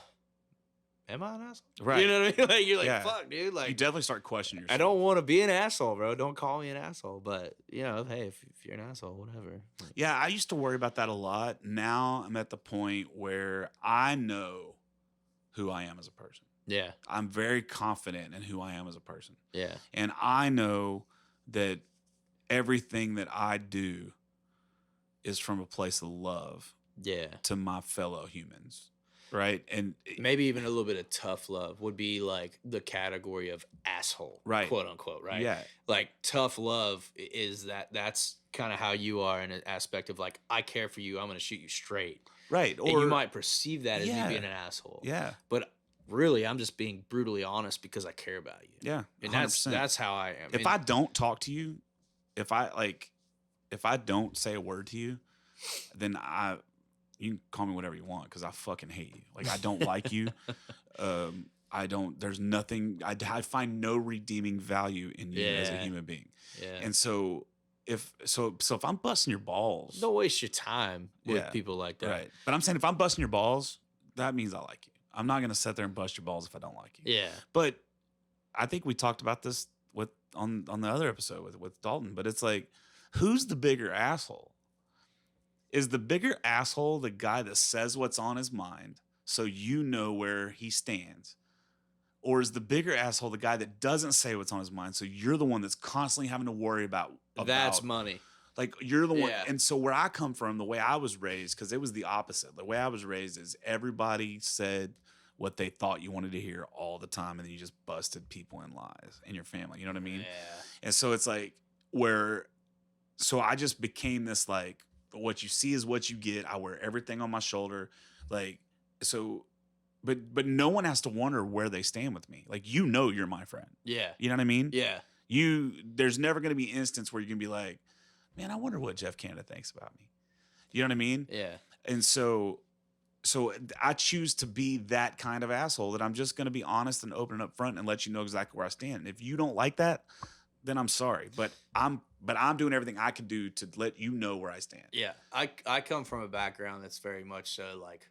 am I an asshole? Right. You know what I mean? Like, you're like, Yeah. fuck, dude. You Like, definitely start questioning yourself. I don't want to be an asshole, bro. Don't call me an asshole. But, you know, hey, if you're an asshole, whatever. Yeah, I used to worry about that a lot. Now I'm at the point where I know who I am as a person. Yeah. I'm very confident in who I am as a person. Yeah. And I know that everything that I do is from a place of love Yeah. to my fellow humans. Right. And Maybe even a little bit of tough love would be like the category of asshole, Right. quote unquote, right? yeah. Like tough love is that's kind of how you are in an aspect of like, I care for you. I'm going to shoot you straight. Right. And you might perceive that as Yeah. me being an asshole. Yeah. But really, I'm just being brutally honest because I care about you. Yeah. And 100%. that's how I am. If I don't talk to you, if I don't say a word to you, then you can call me whatever you want because I fucking hate you. Like, I don't like you. There's nothing, I find no redeeming value in you as a Yeah. human being. yeah. And so if I'm busting your balls, Don't waste your time with Yeah. people like that. right. But I'm saying if I'm busting your balls, that means I like you. I'm not going to sit there and bust your balls if I don't like you. Yeah. But I think we talked about this on the other episode with Dalton, but it's like, who's the bigger asshole? Is the bigger asshole the guy that says what's on his mind so you know where he stands? Or is the bigger asshole the guy that doesn't say what's on his mind? So you're the one that's constantly having to worry about That's money. like you're the one. Yeah. And so where I come from, the way I was raised, because it was the opposite. The way I was raised is everybody said what they thought you wanted to hear all the time, and then you just busted people in lies in your family. You know what I mean? Yeah. And so it's like so I just became this like, what you see is what you get. I wear everything on my shoulder. Like, so, but no one has to wonder where they stand with me. Like, you're my friend. Yeah. You know what I mean? Yeah. There's never going to be an instance where you can be like, man, I wonder what Jeff Canada thinks about me. You know what I mean? Yeah. And so I choose to be that kind of asshole, that I'm just going to be honest and open and upfront and let you know exactly where I stand. And if you don't like that, then I'm sorry, but I'm doing everything I can do to let you know where I stand. Yeah. I come from a background that's very much so like,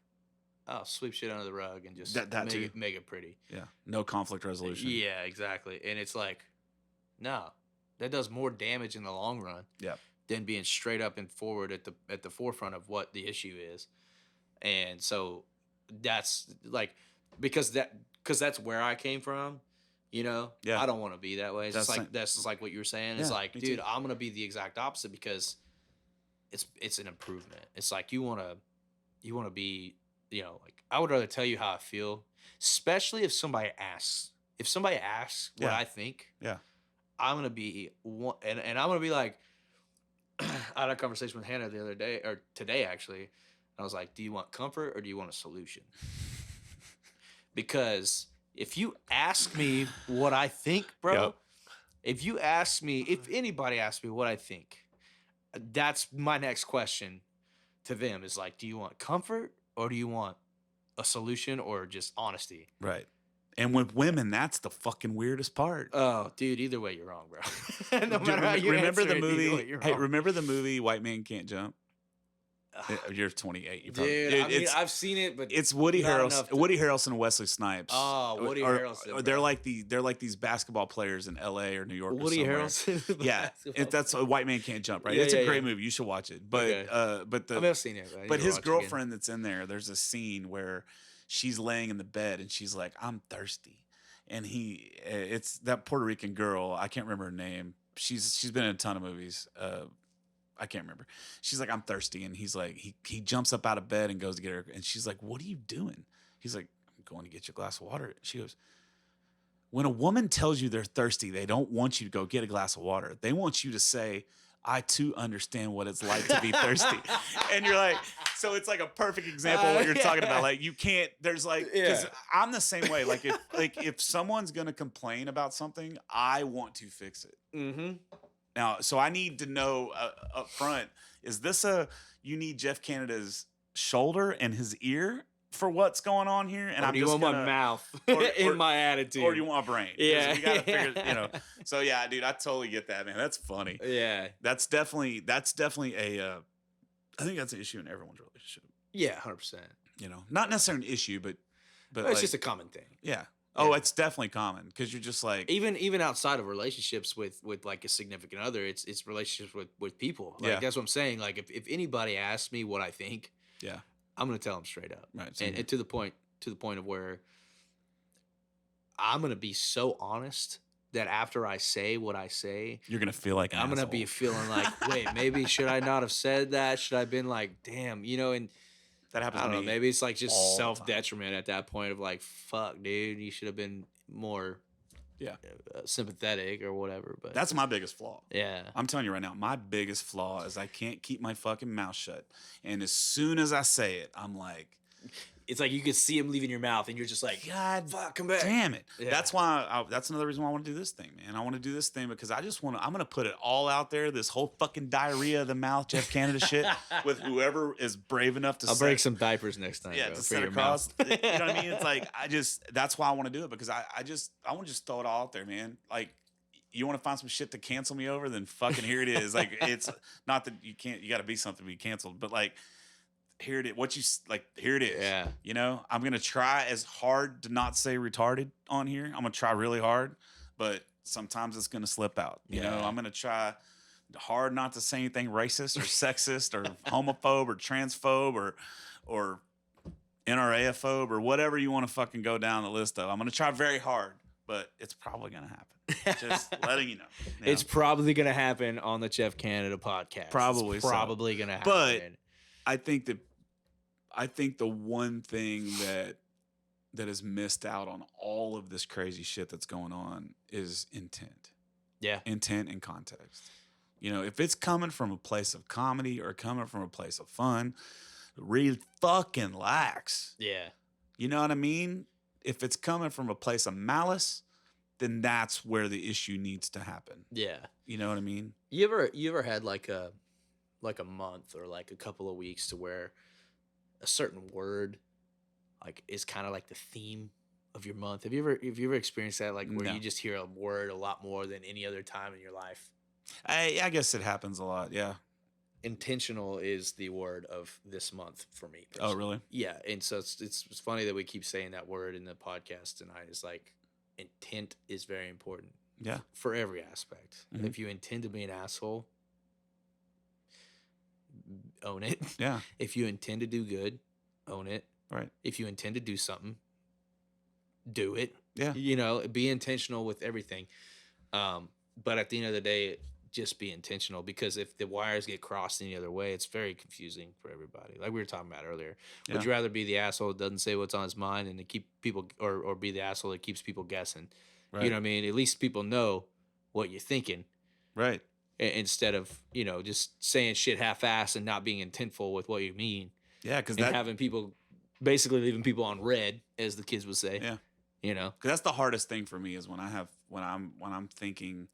oh, sweep shit under the rug and just make it pretty. Yeah. No conflict resolution. Yeah, exactly. And it's like, no, that does more damage in the long run. Yeah. Than being straight up and forward at the forefront of what the issue is. And so that's like, because that's where I came from, you know. Yeah. I don't want to be that way. It's that's just like what you were saying. Yeah, it's like, dude, too. I'm gonna be the exact opposite, because it's an improvement. It's like you wanna be, you know, like, I would rather tell you how I feel, especially if somebody asks. If somebody asks what I think, I'm gonna be one, and I'm gonna be like, I had a conversation with Hannah the other day, or today actually. I was like, do you want comfort or do you want a solution? Because if you ask me what I think, bro, if anybody asks me what I think, that's my next question to them is like, do you want comfort or do you want a solution or just honesty? Right. And with women, that's the fucking weirdest part. Oh, dude, either way, you're wrong, bro. No matter how you remember answer the movie? Hey, remember the movie White Man Can't Jump? You're 28. You probably, dude, I mean, I've seen it, but it's Woody Harrelson and Wesley Snipes. Oh, Woody Harrelson. They're like they're these basketball players in L.A. or New York. Woody or Harrelson. Yeah, that's a White Man Can't Jump, right? It's a great movie. You should watch it. But I've never seen it. But his girlfriend that's in there, there's a scene where she's laying in the bed and she's like, "I'm thirsty," and it's that Puerto Rican girl. I can't remember her name. She's been in a ton of movies. I can't remember. She's like, "I'm thirsty," and he's like, he jumps up out of bed and goes to get her, and she's like, "What are you doing?" He's like, "I'm going to get you a glass of water." She goes, "When a woman tells you they're thirsty, they don't want you to go get a glass of water. They want you to say, 'I too understand what it's like to be thirsty.'" And you're like, so it's like a perfect example of what you're talking about. Like, you can't. There's like, because I'm the same way. Like, if someone's gonna complain about something, I want to fix it. Mm-hmm. Now, so I need to know up front, is this you need Jeff Canada's shoulder and his ear for what's going on here? And or do you want my mouth in my attitude? Or do you want my brain? Yeah. We got to figure, you know. So, yeah, dude, I totally get that, man. That's funny. Yeah. That's definitely I think that's an issue in everyone's relationship. Yeah, 100%. You know, not necessarily an issue, but it's like, just a common thing. Yeah. Oh, it's definitely common, because you're just like, even outside of relationships with like a significant other, it's relationships with people. Like, that's what I'm saying. Like, if anybody asks me what I think, I'm gonna tell them straight up, right? And to the point of where I'm gonna be so honest that after I say what I say, you're gonna feel like I'm gonna be feeling like, wait, maybe should I not have said that? Should I have been like, damn, you know? And that happens. I don't know. Maybe it's like just self detriment at that point of like, fuck, dude, you should have been more, sympathetic or whatever. But that's my biggest flaw. Yeah, I'm telling you right now, my biggest flaw is I can't keep my fucking mouth shut. And as soon as I say it, I'm like, it's like you can see him leaving your mouth, and you're just like, God, fuck, come back. Damn it. Yeah. That's why. That's another reason why I want to do this thing, man. I want to do this thing because I just want to. I'm gonna put it all out there. This whole fucking diarrhea of the mouth, Jeff Canada shit, with whoever is brave enough to. I'll break some diapers next time. Yeah, bro, to set across. You know what I mean? It's like That's why I want to do it, because I want to just throw it all out there, man. Like, you want to find some shit to cancel me over, then fucking here it is. Like, it's not that you can't. You got to be something to be canceled, but like. Here it is. Here it is. Yeah. You know, I'm going to try as hard to not say retarded on here. I'm going to try really hard, but sometimes it's going to slip out. You know, I'm going to try hard not to say anything racist or sexist or homophobe or transphobe or NRAphobe or whatever you want to fucking go down the list of. I'm going to try very hard, but it's probably going to happen. Just letting you know. It's probably going to happen on the Chef Canada podcast. Probably it's probably going to happen. But I think the one thing that is missed out on all of this crazy shit that's going on is intent. Yeah. Intent and context. You know, if it's coming from a place of comedy or coming from a place of fun, really fucking lax. Yeah. You know what I mean? If it's coming from a place of malice, then that's where the issue needs to happen. Yeah. You know what I mean? You ever had like a month or like a couple of weeks to where a certain word like is kind of like the theme of your month? Have you ever experienced that, like where you just hear a word a lot more than any other time in your life? I guess it happens a lot. Yeah. Intentional is the word of this month for me Oh, really? Yeah. And so it's funny that we keep saying that word in the podcast tonight. It's like intent is very important. Yeah. For every aspect. Mm-hmm. If you intend to be an asshole, own it. Yeah. If you intend to do good, own it. Right. If you intend to do something, do it. Yeah. You know, be intentional with everything. But at the end of the day, just be intentional, because if the wires get crossed any other way, it's very confusing for everybody. Like we were talking about earlier. Yeah. Would you rather be the asshole that doesn't say what's on his mind and to keep people, or be the asshole that keeps people guessing? Right. You know what I mean? At least people know what you're thinking. Right. Instead of, just saying shit half-assed and not being intentful with what you mean. Yeah, because having people, basically leaving people on red, as the kids would say. Yeah. Because that's the hardest thing for me is when I'm thinking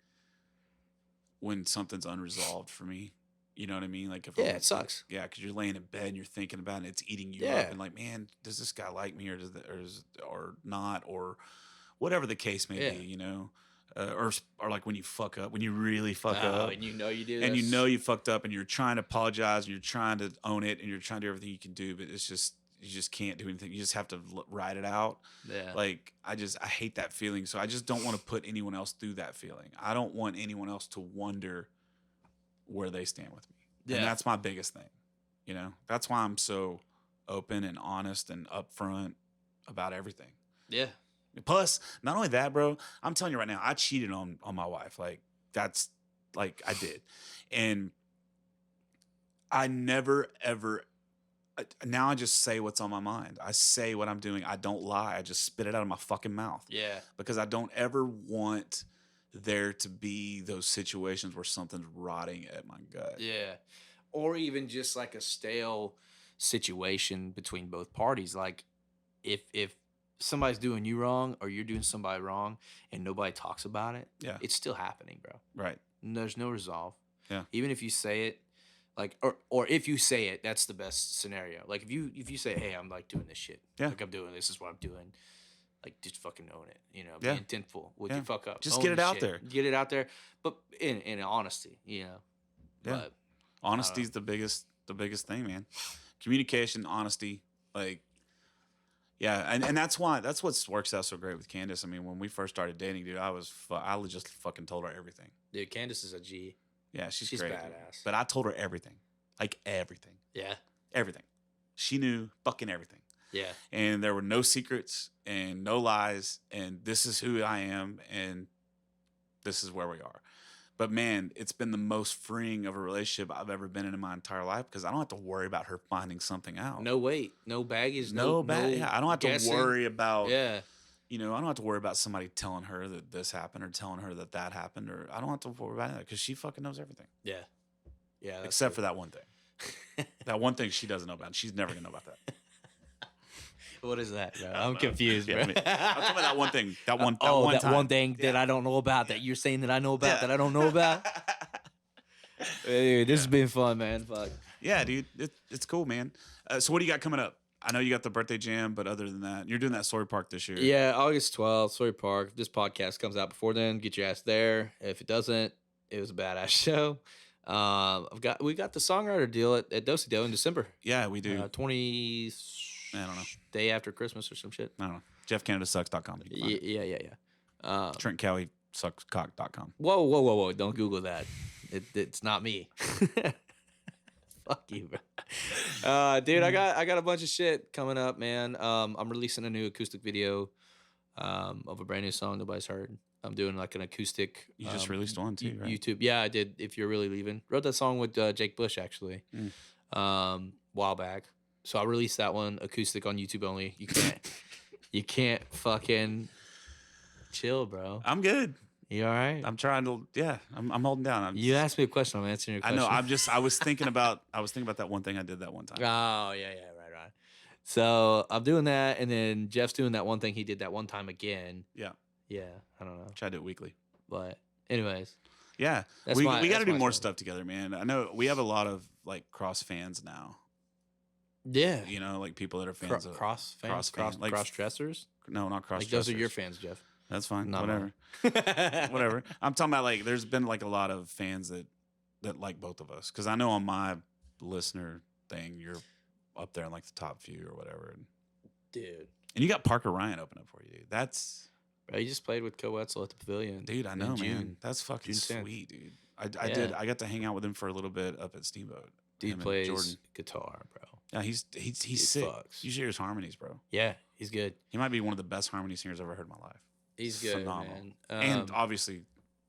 when something's unresolved for me. You know what I mean? Like it sucks. Yeah, because you're laying in bed and you're thinking about it, it's eating you Yeah. up, and like, man, does this guy like me or or not, or whatever the case may be, or like when you fuck up, when you really fuck up, and you do, and you fucked up, and you're trying to apologize, and you're trying to own it, and you're trying to do everything you can do, but it's just you just can't do anything. You just have to ride it out. Yeah. Like I hate that feeling, so I just don't want to put anyone else through that feeling. I don't want anyone else to wonder where they stand with me. Yeah. And that's my biggest thing. That's why I'm so open and honest and upfront about everything. Yeah. Plus, not only that, bro, I'm telling you right now, I cheated on my wife. Like that's like I did. And I never ever now I just say what's on my mind. I say what I'm doing. I don't lie. I just spit it out of my fucking mouth. Yeah. Because I don't ever want there to be those situations where something's rotting at my gut. Yeah. Or even just like a stale situation between both parties. Like if somebody's doing you wrong or you're doing somebody wrong and nobody talks about it, yeah, it's still happening, bro. Right. And there's no resolve. Yeah. Even if you say it, like, or if you say it, that's the best scenario. Like if you say, hey, I'm like doing this shit. Yeah. Like I'm doing this is what I'm doing. Like just fucking own it. Be Yeah. intentful with your fuck up. Just Own get it the out shit. there. Get it out there. But in honesty, Yeah. But Honesty's the biggest thing, man. Communication, honesty, like, yeah, and that's what works out so great with Candace. I mean, when we first started dating, dude, I just fucking told her everything. Dude, Candace is a G. Yeah, she's She's great, badass. dude. But I told her everything, like everything. Yeah. Everything. She knew fucking everything. Yeah. And there were no secrets and no lies, and this is who I am, and this is where we are. But man, it's been the most freeing of a relationship I've ever been in my entire life, because I don't have to worry about her finding something out. No weight, no baggage, Yeah, I don't have guessing. to worry about. Yeah. I don't have to worry about somebody telling her that this happened or telling her that happened, or I don't have to worry about that because she fucking knows everything. Yeah. Yeah. Except for that one thing. That one thing she doesn't know about. And she's never gonna know about that. What is that? Bro? I'm confused, bro. I'm talking about that one thing. That one thing that I don't know about that you're saying that I know about that I don't know about. Hey, this has been fun, man. Fuck. Yeah, dude. It's cool, man. So what do you got coming up? I know you got the birthday jam, but other than that, you're doing that Sawyer Park this year. Yeah, August 12th, Sawyer Park. If this podcast comes out before then, get your ass there. If it doesn't, it was a badass show. We got the songwriter deal at Do-Si-Do in December. Yeah, we do. 20. I don't know. Day after Christmas or some shit. I don't know. JeffCanadaSucks.com. Yeah. Trent Cowie suckscock.com. Whoa. Don't Google that. It's not me. Fuck you, bro. Dude, I got a bunch of shit coming up, man. I'm releasing a new acoustic video of a brand new song nobody's heard. I'm doing like an acoustic. You just released one too, right? YouTube. Yeah, I did. If You're Really Leaving. Wrote that song with Jake Bush actually, while back. So I released that one acoustic on YouTube only. You can't fucking chill, bro. I'm good. You all right? I'm trying to. Yeah, I'm holding down. You asked me a question. I'm answering your question. I know. I was thinking about that one thing I did that one time. Oh yeah, right. So I'm doing that, and then Jeff's doing that one thing he did that one time again. Yeah. I don't know. Try to do it weekly. But anyways, yeah, That's we my- got to that's do my more story. stuff together, man. I know we have a lot of like cross fans now. yeah. You know, like people that are fans of Cross fans, like cross dressers. no, not cross. Like those are your fans, Jeff. That's fine. Not Whatever. mine. Whatever. I'm talking about like there's been like a lot of fans that like both of us because I know on my listener thing you're up there in like the top few or whatever, Dude, and you got Parker Ryan open up for you, dude. That's bro, you just played with Coetzel at the Pavilion. dude. I in know, man. June. That's fucking June 10th. sweet, dude. I did. I got to hang out with him for a little bit up at Steamboat. Dude Him and plays Jordan. guitar, bro. Yeah, he's Dude sick. fucks. You should hear his harmonies, bro. Yeah, he's good. He might be one of the best harmony singers I've ever heard in my life. He's good, Phenomenal. man. And obviously,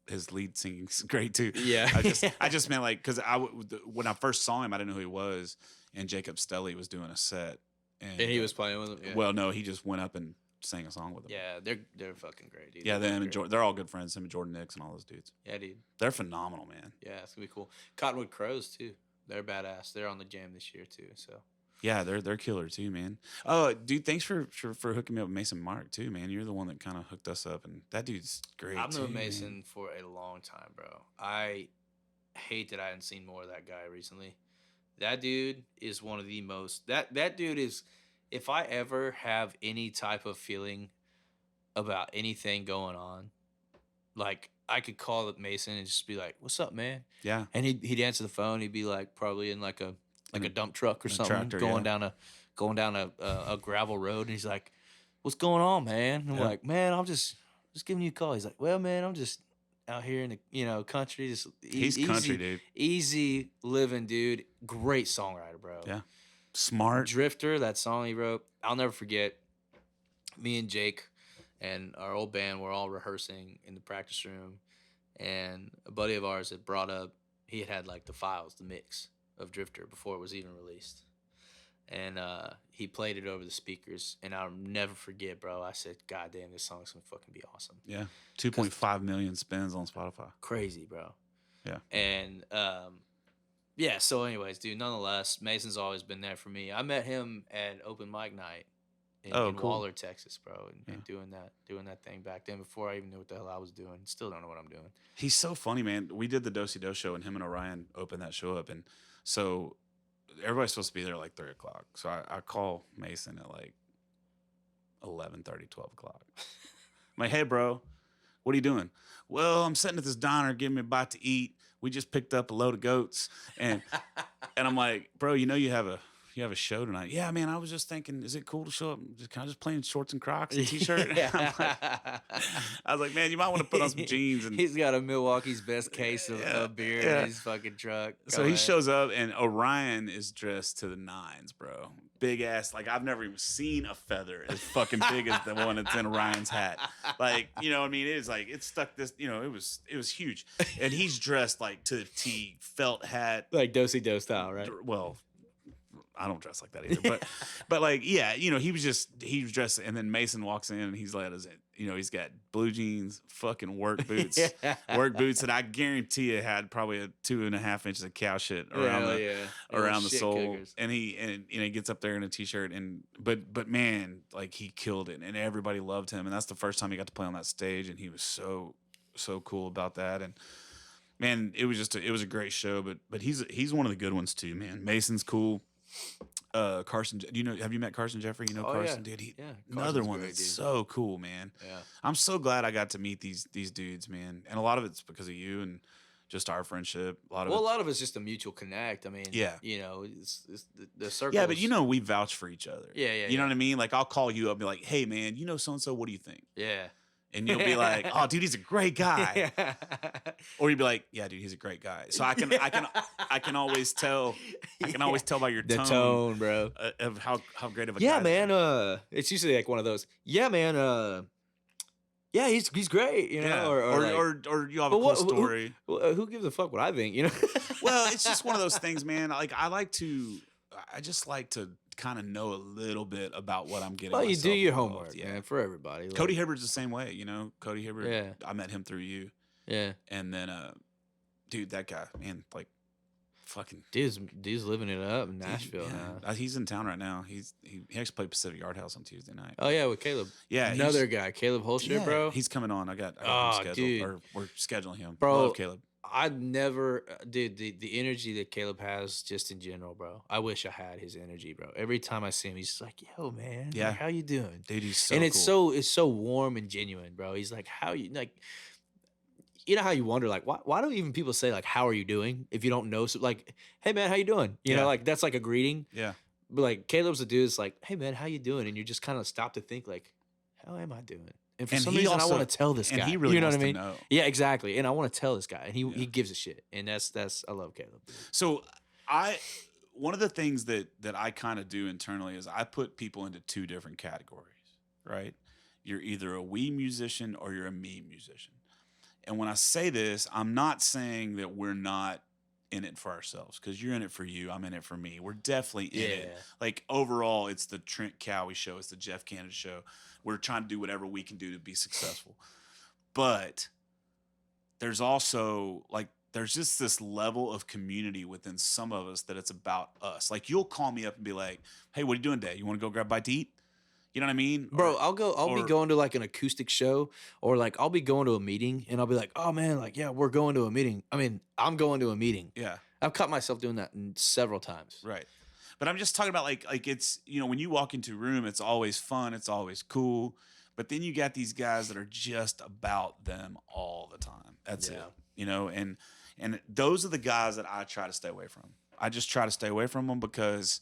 his lead singing's great too. Yeah. I just meant like because when I first saw him, I didn't know who he was, and Jacob Stelly was doing a set, and he was playing with him. Yeah. Well, no, he just went up and sang a song with him. Yeah, they're fucking great, dude. Yeah, They're them and great. Jordan, they're all good friends. Him and Jordan Nix and all those dudes. Yeah, dude. They're phenomenal, man. Yeah, it's gonna be cool. Cottonwood Crows too. They're badass. They're on the jam this year too. So Yeah, they're killer too, man. Oh, dude, thanks for hooking me up with Mason Mark too, man. You're the one that kind of hooked us up, and that dude's great. I've known too, Mason man. for a long time, bro. I hate that I hadn't seen more of that guy recently. That dude is one of the most that dude is. If I ever have any type of feeling about anything going on, like I could call up Mason and just be like, "What's up, man?" Yeah, And he'd answer the phone. He'd be like probably in like a dump truck or in a something, tractor, going yeah. down a gravel road. And he's like, "What's going on, man?" And I'm Yeah. like, "Man, I'm just giving you a call." He's like, "Well, man, I'm just out here in the country, just he's easy, country, dude. easy living, dude. Great songwriter, bro. Yeah, smart. Drifter, that song he wrote, I'll never forget. Me and Jake and our old band were all rehearsing in the practice room, and a buddy of ours had brought up, he had like the files, the mix of Drifter before it was even released. And he played it over the speakers, and I'll never forget, bro. I said, "God damn, this song's gonna fucking be awesome." Yeah, 2.5 million spins on Spotify. Crazy, bro. Yeah. And yeah, so anyways, dude, nonetheless, Mason's always been there for me. I met him at open mic night in Cool. Waller, Texas, bro, and doing that thing back then before I even knew what the hell I was doing. Still don't know what I'm doing. He's so funny, man. We did the Do-Si Do show, and him and Orion opened that show up, and so everybody's supposed to be there at like 3 o'clock. So I call Mason at like 11:30, 12 o'clock. I'm like, "Hey, bro, what are you doing?" "Well, I'm sitting at this diner, getting me a bite to eat. We just picked up a load of goats," and I'm like, "Bro, you have a show tonight?" "Yeah, man. I was just thinking, is it cool to show up? Can I just play in shorts and Crocs and t-shirt?" I was like, "Man, you might want to put on some jeans." And He's got a Milwaukee's best case of beer yeah. in his fucking truck. so Go he ahead. shows up, and Orion is dressed to the nines, bro. Big ass. Like, I've never even seen a feather as fucking big as the one that's in Orion's hat. Like, you know what I mean? It was like, it stuck this, it was huge. And he's dressed like to the T, felt hat. like Do-Si Do style, right? Well, I don't dress like that either, but like, yeah, he was dressed, and then Mason walks in, and he's like, he's got blue jeans, fucking work boots, that I guarantee you had probably a 2.5 inches of cow shit around the shit sole, cougars. and he gets up there in a t-shirt, but man, like, he killed it, and everybody loved him, and that's the first time he got to play on that stage, and he was so cool about that, and man, it was a great show, but he's one of the good ones too, man. Mason's cool. Carson, have you met Carson Jeffrey? Oh, Carson, yeah. dude. Yeah, Another Carson's one great, that's dude. so cool, man. Yeah. I'm so glad I got to meet these dudes, man. And a lot of it's because of you and just our friendship. A lot of it's just a mutual connect. I mean, Yeah. It's the circle. yeah, but we vouch for each other. Yeah, yeah, You know yeah. what I mean? Like, I'll call you up and be like, "Hey, man, so and so. What do you think?" Yeah. And you'll be like, "Oh, dude, he's a great guy," or you'd be like, "Yeah, dude, he's a great guy." So I can always tell. I can always tell by your the tone, bro. Of how great of a Yeah, guy. man. It's usually like one of those. Yeah, man. Yeah, he's great. You know, Yeah. Or you have a but cool what- story. who gives a fuck what I think? You know. Well, it's just one of those things, man. Like I just like to kind of know a little bit about what I'm getting. Well, you do myself your involved. homework, Yeah. man, for everybody. Cody Hibbard's the same way, you know. Cody Hibbard, Yeah. I met him through you, Yeah, and then, dude, that guy, man, like, fucking dude's living it up in dude, Nashville yeah. now. He's in town right now. He actually played Pacific Yard House on Tuesday night. Oh yeah, with Caleb. Yeah, Another guy, Caleb Holster, yeah, bro. He's coming on. I got him Oh, scheduled, dude. or we're scheduling him. Bro, Love Caleb. I'd never, dude, the energy that Caleb has just in general, bro. I wish I had his energy, bro. Every time I see him, he's just like, yo, man, Yeah. like, how you doing? Dude, he's so And it's cool. it's so warm and genuine, bro. He's like, how you, like, you know how you wonder, like, why don't even people say, like, how are you doing if you don't know? So, like, hey, man, how you doing? You Yeah. know, like, that's like a greeting. Yeah. But, like, Caleb's the dude that's like, hey, man, how you doing? And you just kind of stop to think, like, how am I doing? And for And some he reason, I also- want to tell this And guy. he really you know wants what I mean? to know. Yeah, exactly. And I want to tell this guy, and he Yeah. gives a shit. And that's I love Caleb. Dude. So one of the things that I kind of do internally is I put people into two different categories, right? You're either a we musician or you're a me musician. And when I say this, I'm not saying that we're not in it for ourselves, because you're in it for you, I'm in it for me. We're definitely in it. Yeah. Like, overall, it's the Trent Cowie show, it's the Jeff Canada show. We're trying to do whatever we can do to be successful. But there's also, like, there's just this level of community within some of us that it's about us. Like, you'll call me up and be like, hey, what are you doing today? You want to go grab a bite to eat? You know what I mean? Bro, Or- I'll be or- going to like an acoustic show, or like I'll be going to a meeting, and I'll be like, oh man, like, yeah, we're going to a meeting. I mean, I'm going to a meeting. Yeah, I've caught myself doing that several times. right. But I'm just talking about like it's, you know, when you walk into a room, it's always fun, it's always cool. But then you got these guys that are just about them all the time. That's it. Yeah. You know, and those are the guys that I try to stay away from. I just try to stay away from them because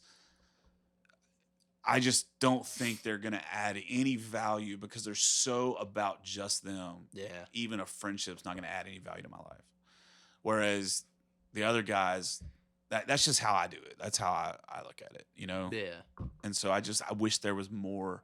I just don't think they're going to add any value, because they're so about just them. Yeah. Even a friendship's not going to add any value to my life. Whereas the other guys, that's just how I do it. That's how I look at it, you know? Yeah. And so I wish there was more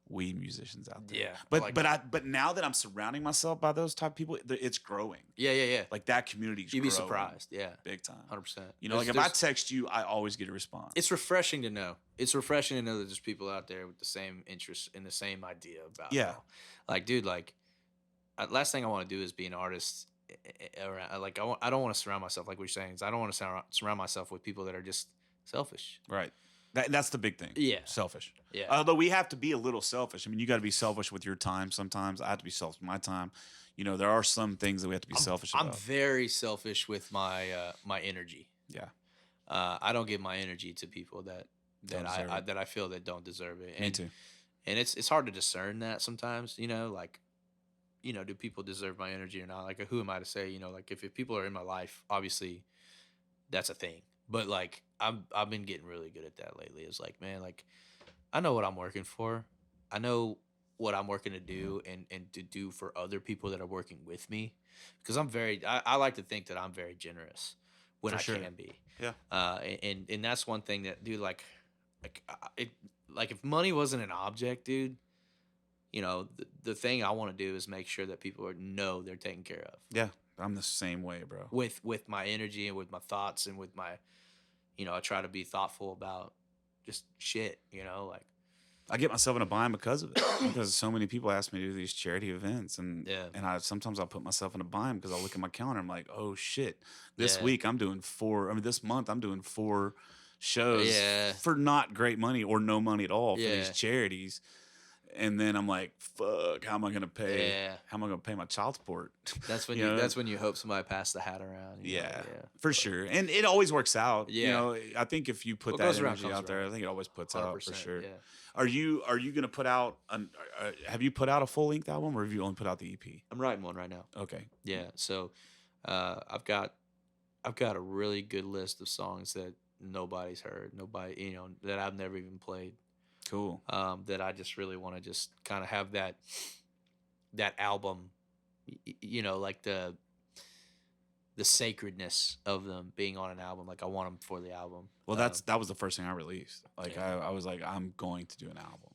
we musicians out there. Yeah. But now that I'm surrounding myself by those type of people, it's growing. Yeah. Like, that community's You'd be growing surprised. Yeah. big time. 100%. You know, like, if I text you, I always get a response. It's refreshing to know. It's refreshing to know that there's people out there with the same interests and the same idea about it. Yeah. Like, dude, like, last thing I want to do is be an artist. Like, I don't want to surround myself, like what you're saying, is I don't want to surround myself with people that are just selfish. Right. That's the big thing. Yeah. Selfish. Yeah. Although we have to be a little selfish. I mean, you got to be selfish with your time sometimes. I have to be selfish with my time. You know, there are some things that we have to be selfish about. I'm very selfish with my my energy. Yeah. I don't give my energy to people that Don't deserve it. I feel that don't deserve it. Me too. And it's hard to discern that sometimes, you know, like, you know, do people deserve my energy or not? Like, who am I to say, you know, like, if people are in my life, obviously that's a thing. But like, I've been getting really good at that lately. It's like, man, like, I know what I'm working for. I know what I'm working to do and to do for other people that are working with me. Because I like to think that I'm very generous when For I sure. can be. Yeah. And that's one thing that, dude, like if money wasn't an object, dude, you know, the thing I want to do is make sure that people know they're taken care of. Yeah. I'm the same way, bro. With my energy and with my thoughts and with my, you know, I try to be thoughtful about just shit, you know, like. I get myself in a bind because of it. Because so many people ask me to do these charity events, and Yeah. and sometimes I'll put myself in a bind because I'll look at my calendar. I'm like, oh shit, this Yeah. week I'm doing 4. I mean, this month I'm doing 4 shows Yeah. for not great money or no money at all for Yeah. these charities. And then I'm like, fuck, how am I gonna pay? Yeah. How am I gonna pay my child support? That's when You you know? that's when you hope somebody passed the hat around. you know? Yeah, for sure. And it always works out. You Yeah. know, I think if you put What that goes around energy comes out there, around. I think it always puts out for 100%, sure. yeah. Are you going to put out have you put out a full length album, or have you only put out the EP? I'm writing one right now. Okay. Yeah. So I've got a really good list of songs that nobody's heard, nobody, you know, that I've never even played. Cool. That I just really want to just kind of have that album, you know, like the sacredness of them being on an album. Like I want them for the album. Well, that was the first thing I released. Like I was like, I'm going to do an album.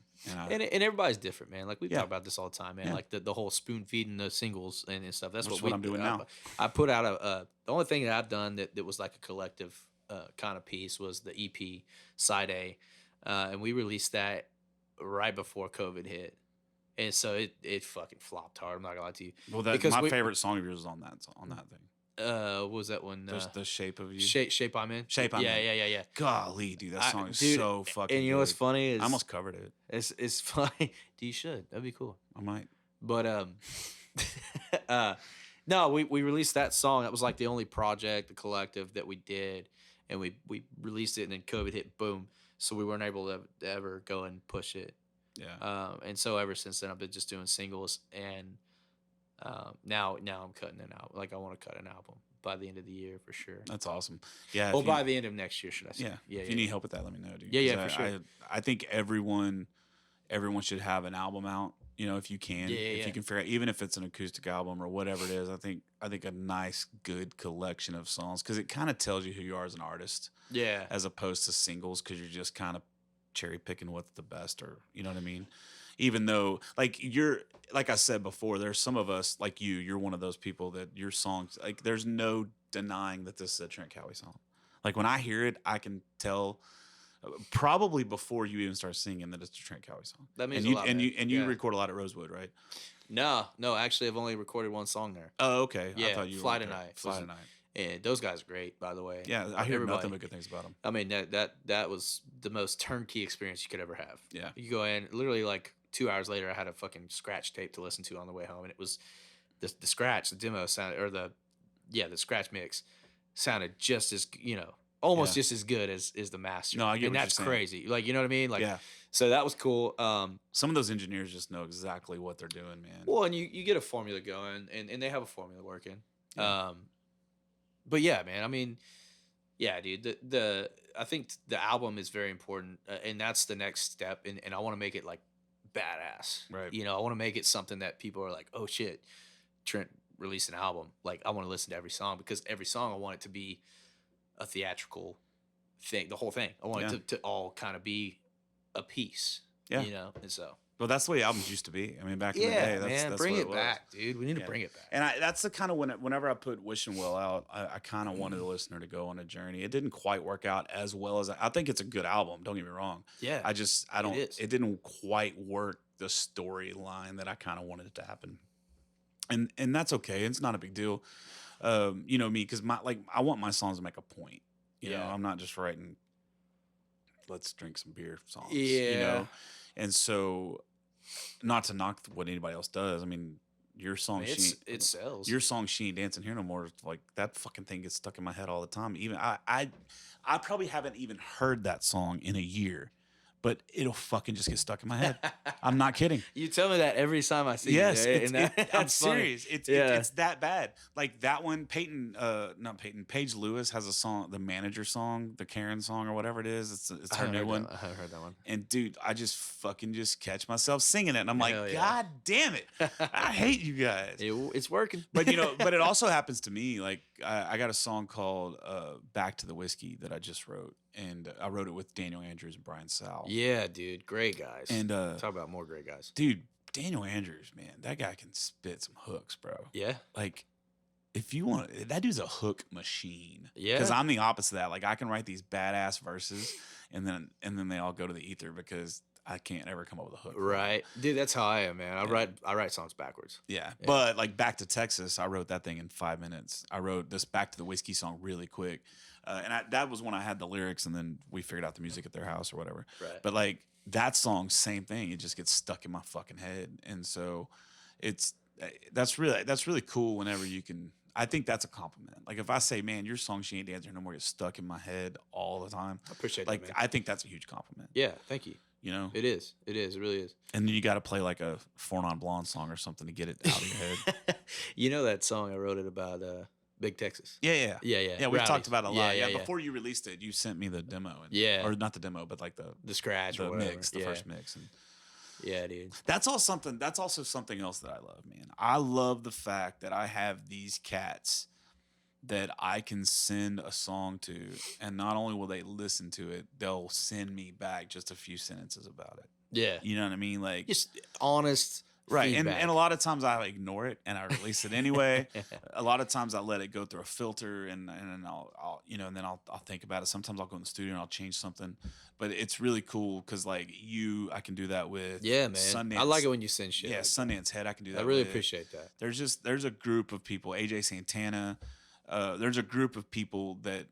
And everybody's different, man. Like we Yeah. talk about this all the time, man. Yeah. Like the whole spoon feeding the singles and stuff. That's Which is what what I'm doing now. I put out the only thing that I've done that was like a collective kind of piece was the EP side A, and we released that right before COVID hit, and so it fucking flopped hard. I'm not gonna lie to you. Well, my favorite song of yours is on that thing. What was that one? The Shape of You. Shape I'm in. Shape I'm in. Yeah. Golly, dude, that song is Dude, so fucking. And you know what's good. funny is I almost covered it. It's funny. You should. That'd be cool. I might. But no, we released that song. That was like the only project, the collective that we did, and we released it, and then COVID hit, boom. So we weren't able to ever go and push it. Yeah. And so ever since then, I've been just doing singles, and now I'm cutting it out. Like I want to cut an album by the end of the year for sure. That's awesome. Yeah. Well, by the end of next year, should I say? Yeah. If you need help with that, let me know, dude. Yeah, 'Cause for sure. I think everyone should have an album out. You know, if you can, if you can figure out, even if it's an acoustic album or whatever it is, I think a nice, good collection of songs, because it kind of tells you who you are as an artist. Yeah. As opposed to singles, because you're just kind of cherry picking what's the best, or you know what I mean. Even though, like like I said before, there's some of us like you're one of those people that your songs, like there's no denying that this is a Trent Cowie song. Like when I hear it, I can tell. Probably before you even start singing that it's a Trent Cowie song. That means and a lot. You record a lot at Rosewood, right? No. Actually, I've only recorded one song there. Oh, okay. Yeah, I thought you Fly were Tonight. Fly Tonight. And those guys are great, by the way. Yeah, I hear nothing but good things about them. I mean, that was the most turnkey experience you could ever have. Yeah. You go in, literally like 2 hours later, I had a fucking scratch tape to listen to on the way home, and it was the scratch, the demo sounded, or the scratch mix sounded just as, almost just as good as the master. No, I get and what that's you're saying. crazy. Like, you know what I mean? Like, Yeah. So that was cool. Some of those engineers just know exactly what they're doing, man. Well, and you get a formula going, and they have a formula working. Yeah. But yeah, man. I mean, yeah, dude. I think the album is very important, and that's the next step. And I want to make it like badass. Right. I want to make it something that people are like, oh shit, Trent released an album. Like I want to listen to every song, because every song I want it to be a theatrical thing. The whole thing. I want it to all kind of be a piece. Yeah. And so. Well, that's the way albums used to be. I mean, back in the day, that's bring what it was. back, dude. We need to bring it back. And that's the kind of whenever I put Wishing Well out, I kind of wanted the listener to go on a journey. It didn't quite work out as well as I think it's a good album. Don't get me wrong. Yeah. I don't. It didn't quite work the storyline that I kind of wanted it to happen. And that's okay. It's not a big deal. You know me, because I want my songs to make a point. You know, I'm not just writing let's drink some beer songs. Yeah. You know? And so, not to knock what anybody else does. I mean, your song, it sells. Your song, She Ain't Dancing Here No More, like that fucking thing gets stuck in my head all the time. Even I probably haven't even heard that song in a year, but it'll fucking just get stuck in my head. I'm not kidding. You tell me that every time I see you. Yes, Right? I'm serious. It's that bad. Like that one, Paige Lewis has a song, the Manager song, the Karen song or whatever it is. It's her new one. I haven't heard that one. And dude, I just fucking catch myself singing it, and I'm like, Hell yeah. God damn it, I hate you guys. It's working. But but it also happens to me. Like I got a song called "Back to the Whiskey" that I just wrote, and I wrote it with Daniel Andrews and Brian Sal. Yeah, dude, great guys. And talk about more great guys. Dude, Daniel Andrews, man, that guy can spit some hooks, bro. Yeah. Like, if you want, that dude's a hook machine. Yeah. Because I'm the opposite of that. Like, I can write these badass verses, and then they all go to the ether because I can't ever come up with a hook. Right, dude. That's how I am, man. I write songs backwards. Yeah. But like Back to Texas, I wrote that thing in 5 minutes. I wrote this Back to the Whiskey song really quick, and that was when I had the lyrics, and then we figured out the music at their house or whatever. Right. But like that song, same thing. It just gets stuck in my fucking head, and so that's really cool. Whenever you can. I think that's a compliment. Like if I say, man, your song She Ain't Dancing No More gets stuck in my head all the time. I appreciate like that, man. I think that's a huge compliment. Yeah, thank you. You know? It is. It really is. And then you got to play like a Four Non Blonde song or something to get it out of your head. You know that song I wrote it about Big Texas. Yeah. Yeah, we've talked about it a lot. Yeah. Before you released it, you sent me the demo. Yeah. Or not the demo, but like The scratch the or whatever. mix, the first mix. And Yeah, dude. That's also something else that I love, man. I love the fact that I have these cats that I can send a song to, and not only will they listen to it, they'll send me back just a few sentences about it. Yeah. You know what I mean? Like, Just honest right. feedback. And a lot of times I ignore it and I release it anyway. A lot of times I let it go through a filter and I'll and then I'll think about it. Sometimes I'll go in the studio and I'll change something. But it's really cool because like I can do that with yeah, man. Sundance. I like it when you send shit. Yeah, like Sundance Head. I can do that. I really with. appreciate that. There's a group of people, AJ Santana. There's a group of people that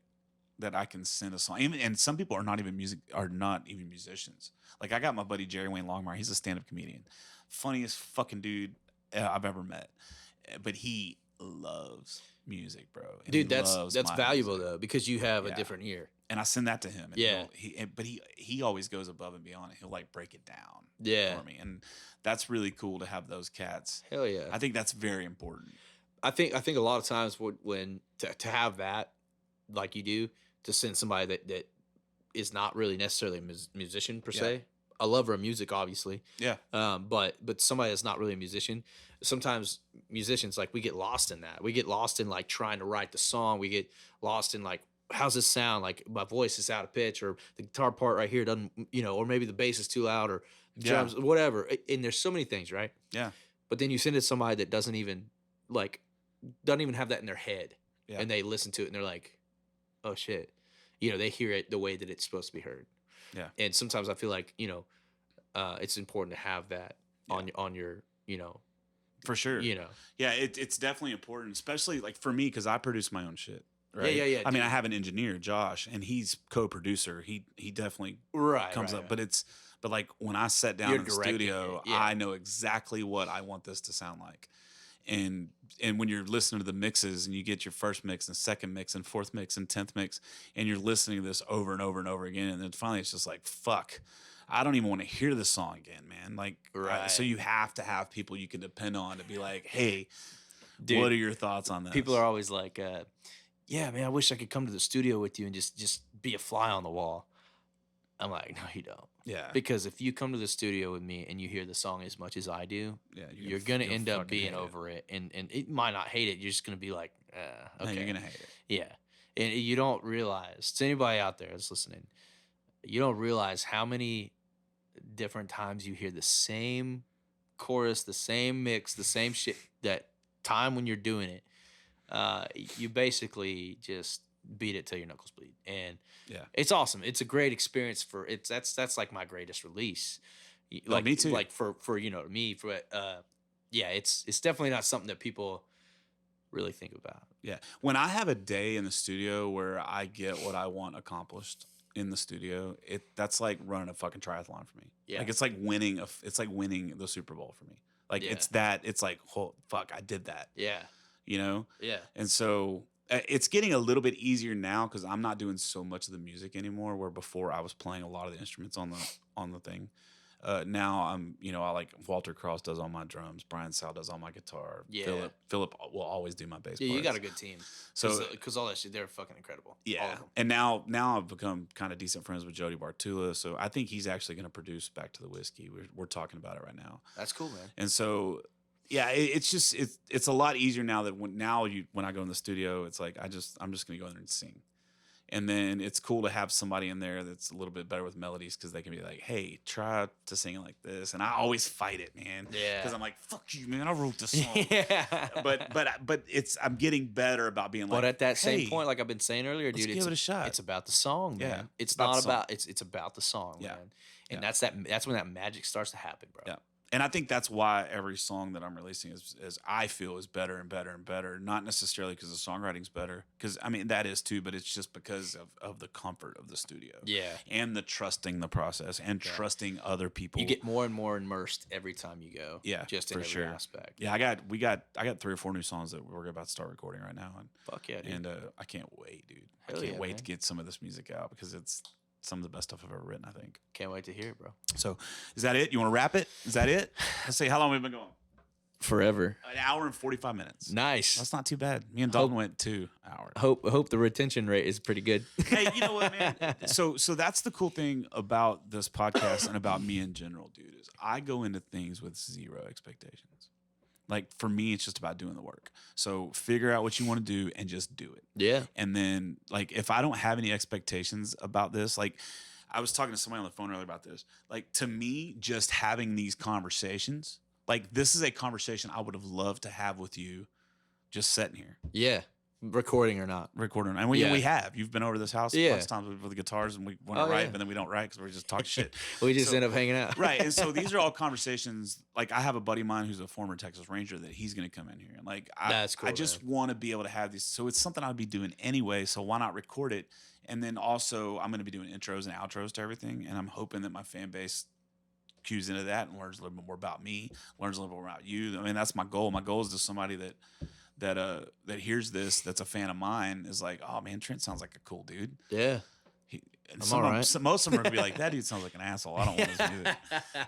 I can send a song. And some people are not even musicians. Like I got my buddy Jerry Wayne Longmire. He's a stand-up comedian, funniest fucking dude I've ever met. But he loves music, bro. And Dude, he that's loves my valuable music. though because you have a Yeah. different ear. And I send that to him. And Yeah. he always goes above and beyond. He'll like break it down Yeah. for me, and that's really cool to have those cats. Hell yeah. I think that's very important. I think a lot of times when to have that like you do to send somebody that is not really necessarily a musician per se. A lover of music, obviously. Yeah. But somebody that's not really a musician. Sometimes musicians like we get lost in that. We get lost in like trying to write the song. We get lost in like how's this sound? Like my voice is out of pitch, or the guitar part right here doesn't, or maybe the bass is too loud, or the drums, whatever. And there's so many things, right? Yeah. But then you send it to somebody that doesn't even have that in their head, and they listen to it and they're like, oh shit, they hear it the way that it's supposed to be heard. Yeah. And sometimes I feel like it's important to have that on your For sure. Yeah, it's definitely important, especially like for me because I produce my own shit. Right? Yeah. I mean, I have an engineer, Josh, and he's co-producer. He definitely comes up, but like when I sat down in the studio, I know exactly what I want this to sound like. And when you're listening to the mixes and you get your first mix and second mix and fourth mix and 10th mix, and you're listening to this over and over and over again, and then finally it's just like, fuck, I don't even want to hear this song again, man. Like, so you have to have people you can depend on to be like, hey, dude, what are your thoughts on this? People are always like, yeah, man, I wish I could come to the studio with you and just be a fly on the wall. I'm like, no, you don't. Yeah. Because if you come to the studio with me and you hear the song as much as I do, you're going to end up being over it. And it might not hate it. You're just going to be like, okay. No, you're going to hate it. Yeah. And you don't realize, to anybody out there that's listening, you don't realize how many different times you hear the same chorus, the same mix, the same shit, that time when you're doing it. You basically just beat it till your knuckles bleed, and it's awesome. It's a great experience that's like my greatest release. Like me too. Like for me it's definitely not something that people really think about. Yeah, when I have a day in the studio where I get what I want accomplished in the studio, that's like running a fucking triathlon for me. Yeah, like it's like winning the Super Bowl for me. Like it's like, oh fuck, I did that. Yeah. Yeah. And so it's getting a little bit easier now because I'm not doing so much of the music anymore, where before I was playing a lot of the instruments on the thing. Now I'm, I like Walter Cross does all my drums, Brian Sal does all my guitar. Yeah. Philip will always do my bass. Yeah, parts. you got a good team. So because all that shit, they're fucking incredible. Yeah. And now I've become kind of decent friends with Jody Bartula, so I think he's actually going to produce Back to the Whiskey. We're talking about it right now. That's cool, man. And so yeah, it's a lot easier now that when I go in the studio, it's like I'm just gonna go in there and sing, and then it's cool to have somebody in there that's a little bit better with melodies because they can be like, hey, try to sing it like this, and I always fight it, man. Yeah, because I'm like, fuck you, man, I wrote this song. Yeah, but I'm getting better about being like. But at that same point, like I've been saying earlier, dude, give it a shot. It's about the song, man. Yeah, it's not about it's about the song, man. And that's when that magic starts to happen, bro. Yeah. And I think that's why every song that I'm releasing is I feel is better and better and better. Not necessarily because the songwriting's better, because I mean that is too, but it's just because of the comfort of the studio. Yeah. And the trusting the process and trusting other people. You get more and more immersed every time you go. Yeah, just in every aspect. Yeah, I got 3 or 4 new songs that we're about to start recording right now. And fuck yeah, dude. And I can't wait, dude. I can't wait to get some of this music out because it's some of the best stuff I've ever written, I think. Can't wait to hear it, bro. So, is that it? You want to wrap it? Is that it? Let's see, how long have we been going? Forever. An hour and 45 minutes. Nice. That's not too bad. Me and Dalton went 2 hours. Hope the retention rate is pretty good. Hey, you know what, man? So that's the cool thing about this podcast and about me in general, dude, is I go into things with zero expectations. Like for me, it's just about doing the work. So figure out what you want to do and just do it. Yeah. And then like if I don't have any expectations about this, like I was talking to somebody on the phone earlier about this. Like to me, just having these conversations, like this is a conversation I would have loved to have with you just sitting here. Yeah. Recording or not. Recording. And we have. You've been over to this house a bunch of times with the guitars and we want to write, but then we don't write because we're just talking shit. We just end up hanging out. Right. And so these are all conversations. Like I have a buddy of mine who's a former Texas Ranger that he's going to come in here. And like, That's cool, I just want to be able to have these. So it's something I'd be doing anyway. So why not record it? And then also I'm going to be doing intros and outros to everything. And I'm hoping that my fan base cues into that and learns a little bit more about me, learns a little bit more about you. I mean, that's my goal. My goal is just somebody that hears this, that's a fan of mine, is like, oh man, Trent sounds like a cool dude. Yeah. Most of them are gonna be like, that dude sounds like an asshole. I don't want his music.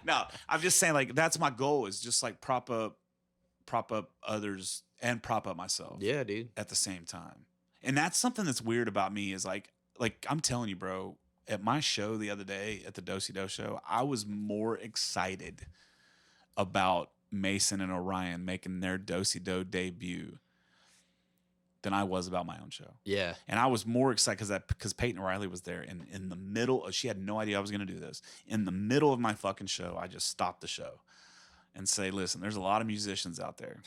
No, I'm just saying, like, that's my goal, is just like prop up others and prop up myself. Yeah, dude. At the same time. And that's something that's weird about me is like I'm telling you, bro, at my show the other day at the Do-Si Do show, I was more excited about Mason and Orion making their Do-Si Do debut than I was about my own show. Yeah. And I was more excited because Peyton Riley was there, and in the middle of, she had no idea I was going to do this. In the middle of my fucking show, I just stopped the show and say, listen, there's a lot of musicians out there,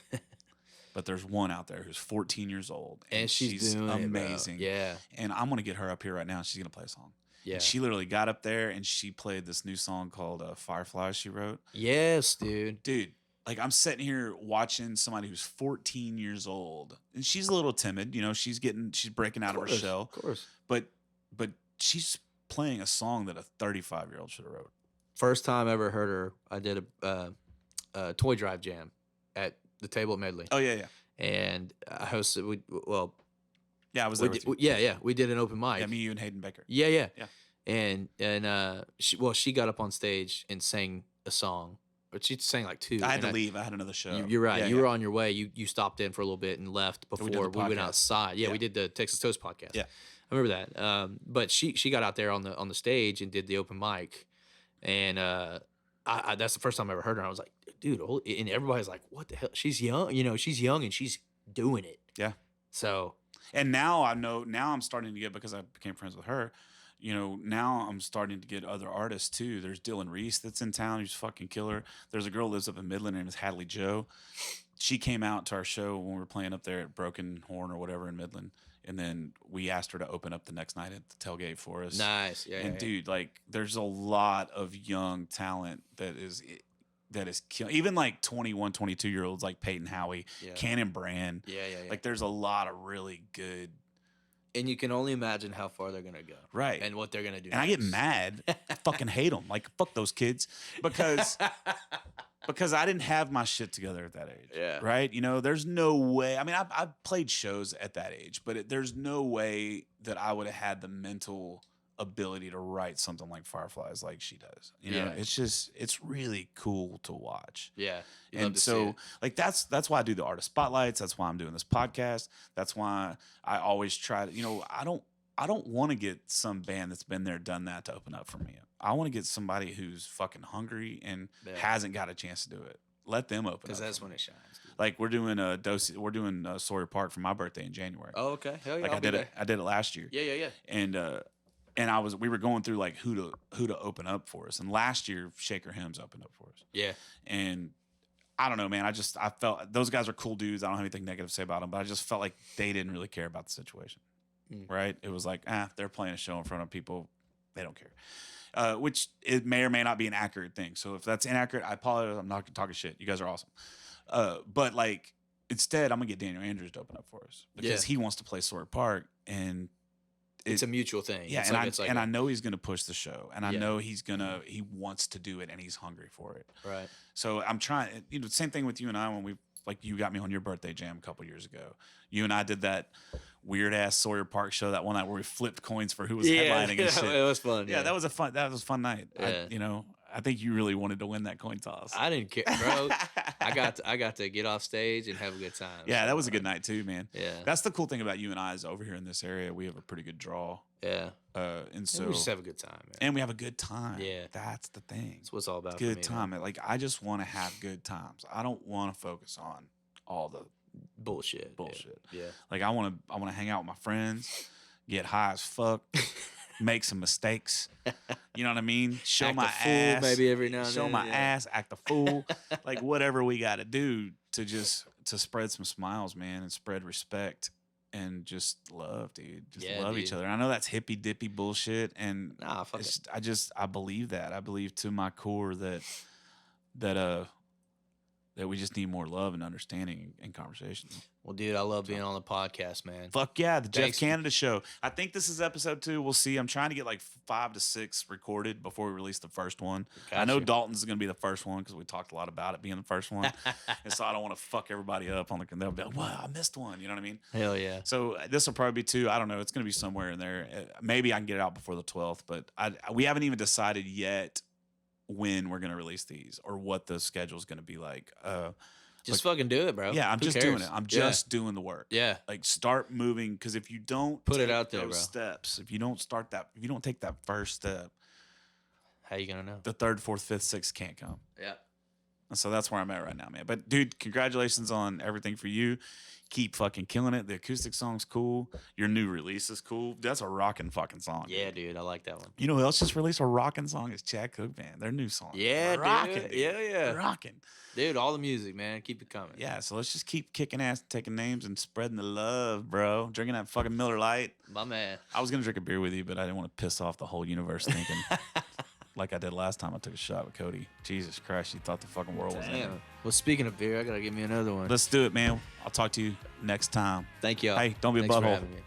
but there's one out there who's 14 years old and she's doing amazing. Yeah. And I'm going to get her up here right now, and she's going to play a song. Yeah. And she literally got up there and she played this new song called Fireflies she wrote. Yes, dude. Dude, like I'm sitting here watching somebody who's 14 years old, and she's a little timid, you know, she's breaking out of her shell. Of course. But she's playing a song that a 35-year-old should have wrote. First time I ever heard her, I did a toy drive jam at the table at Medley. Oh yeah. And I hosted I was there with you. Yeah, we did an open mic. Yeah, me, you, and Hayden Baker. Yeah. And she got up on stage and sang a song. But she sang like two. I had to leave. I had another show. You're right. You were on your way. You stopped in for a little bit and left before we went outside. Yeah, Yeah. we did the Texas Toast podcast. Yeah. I remember that. But she got out there on the stage and did the open mic. And I that's the first time I ever heard her. I was like, dude, and everybody's like, what the hell? She's young. You know, she's young and she's doing it. Yeah. So. And now I'm starting to get, because I became friends with her, you know, now I'm starting to get other artists too. There's Dylan Reese that's in town, who's fucking killer. There's a girl who lives up in Midland, her name is Hadley Joe. She came out to our show when we were playing up there at Broken Horn or whatever in Midland. And then we asked her to open up the next night at the tailgate for us. Nice. Yeah. And dude, like there's a lot of young talent that is killing. Even like 21, 22-year-olds like Peyton Howie, Cannon Brand. Yeah. Like there's a lot of really good. And you can only imagine how far they're gonna go, right? And what they're gonna do. And I get mad, I fucking hate them. Like fuck those kids, because I didn't have my shit together at that age. Yeah. Right. You know, there's no way. I mean, I've played shows at that age, but there's no way that I would have had the mental ability to write something like Fireflies like she does. You know, it's really cool to watch. Yeah. And so like that's why I do the artist spotlights. That's why I'm doing this podcast. That's why I always try to, you know, I don't want to get some band that's been there, done that to open up for me. I want to get somebody who's fucking hungry and hasn't got a chance to do it. Let them open up. Because that's when it shines. Dude. Like we're doing Sawyer Park for my birthday in January. Oh, okay. Hell yeah. Like I did it last year. Yeah. And we were going through like who to open up for us. And last year Shaker Hymns opened up for us. Yeah. And I don't know, man. I felt those guys are cool dudes. I don't have anything negative to say about them, but I just felt like they didn't really care about the situation. Right? It was like, they're playing a show in front of people. They don't care. Which it may or may not be an accurate thing. So if that's inaccurate, I apologize. I'm not talking shit. You guys are awesome. But like instead, I'm gonna get Daniel Andrews to open up for us because he wants to play Sawyer Park, and it's a mutual thing. Yeah, and I know he's gonna push the show, and I know he wants to do it, and he's hungry for it. Right. So I'm trying. You know, same thing with you and I when we you got me on your birthday jam a couple years ago. You and I did that weird ass Sawyer Park show that one night where we flipped coins for who was headlining and shit. It was fun. Yeah, that was a fun night. Yeah. I think you really wanted to win that coin toss. I didn't care, bro. I got to get off stage and have a good time. Yeah, that was a good night too, man. Yeah. That's the cool thing about you and I is over here in this area, we have a pretty good draw. Yeah. And so we just have a good time, man. and we have a good time. Yeah. That's the thing. That's what it's all about. Good for me, time. man. Like I just want to have good times. I don't want to focus on all the Bullshit. Yeah. Like I want to hang out with my friends, get high as fuck, make some mistakes. You know what I mean? Show Act my a fool ass, maybe every now and show then, my yeah. ass, act a fool, like whatever we got to do to spread some smiles, man, and spread respect and just love, dude. Just Yeah, love each dude. other. I know that's hippy dippy bullshit, and Nah, fuck it. I believe that. I believe to my core that we just need more love and understanding and conversation. Well, dude, I love being on the podcast, man. Fuck yeah, the Thanks. Jeff Canada show. I think this is episode 2. We'll see. I'm trying to get like 5 to 6 recorded before we release the first one. I know Gotcha. Dalton's is going to be the first one because we talked a lot about it being the first one. And so I don't want to fuck everybody up on the. They'll be like, wow, I missed one. You know what I mean? Hell yeah. So this will probably be 2. I don't know. It's going to be somewhere in there. Maybe I can get it out before the 12th, but we haven't even decided yet when we're going to release these or what the schedule is going to be like. Just fucking do it, bro. Yeah, I'm Who just cares? doing it. I'm just doing the work. Yeah. Like start moving, because if you don't Put it take out there, those bro. steps, if you don't take that first step, How you gonna know? the 3rd, 4th, 5th, 6th can't come. Yeah. And so that's where I'm at right now, man. But dude, congratulations on everything for you. Keep fucking killing it. The acoustic song's cool. Your new release is cool. That's a rocking fucking song. Yeah, dude, I like that one. You know who else just released a rocking song? Is Chad Cook Band. Their new song. Yeah, rocking, dude. Yeah. Rocking. Dude, all the music, man. Keep it coming. Yeah, so let's just keep kicking ass, taking names, and spreading the love, bro. Drinking that fucking Miller Lite. My man. I was gonna drink a beer with you, but I didn't want to piss off the whole universe thinking like I did last time I took a shot with Cody. Jesus Christ, you thought the fucking world was ending. Damn. Well, speaking of beer, I gotta give me another one. Let's do it, man. I'll talk to you next time. Thank y'all. Hey, don't be a Thanks for butthole. having me.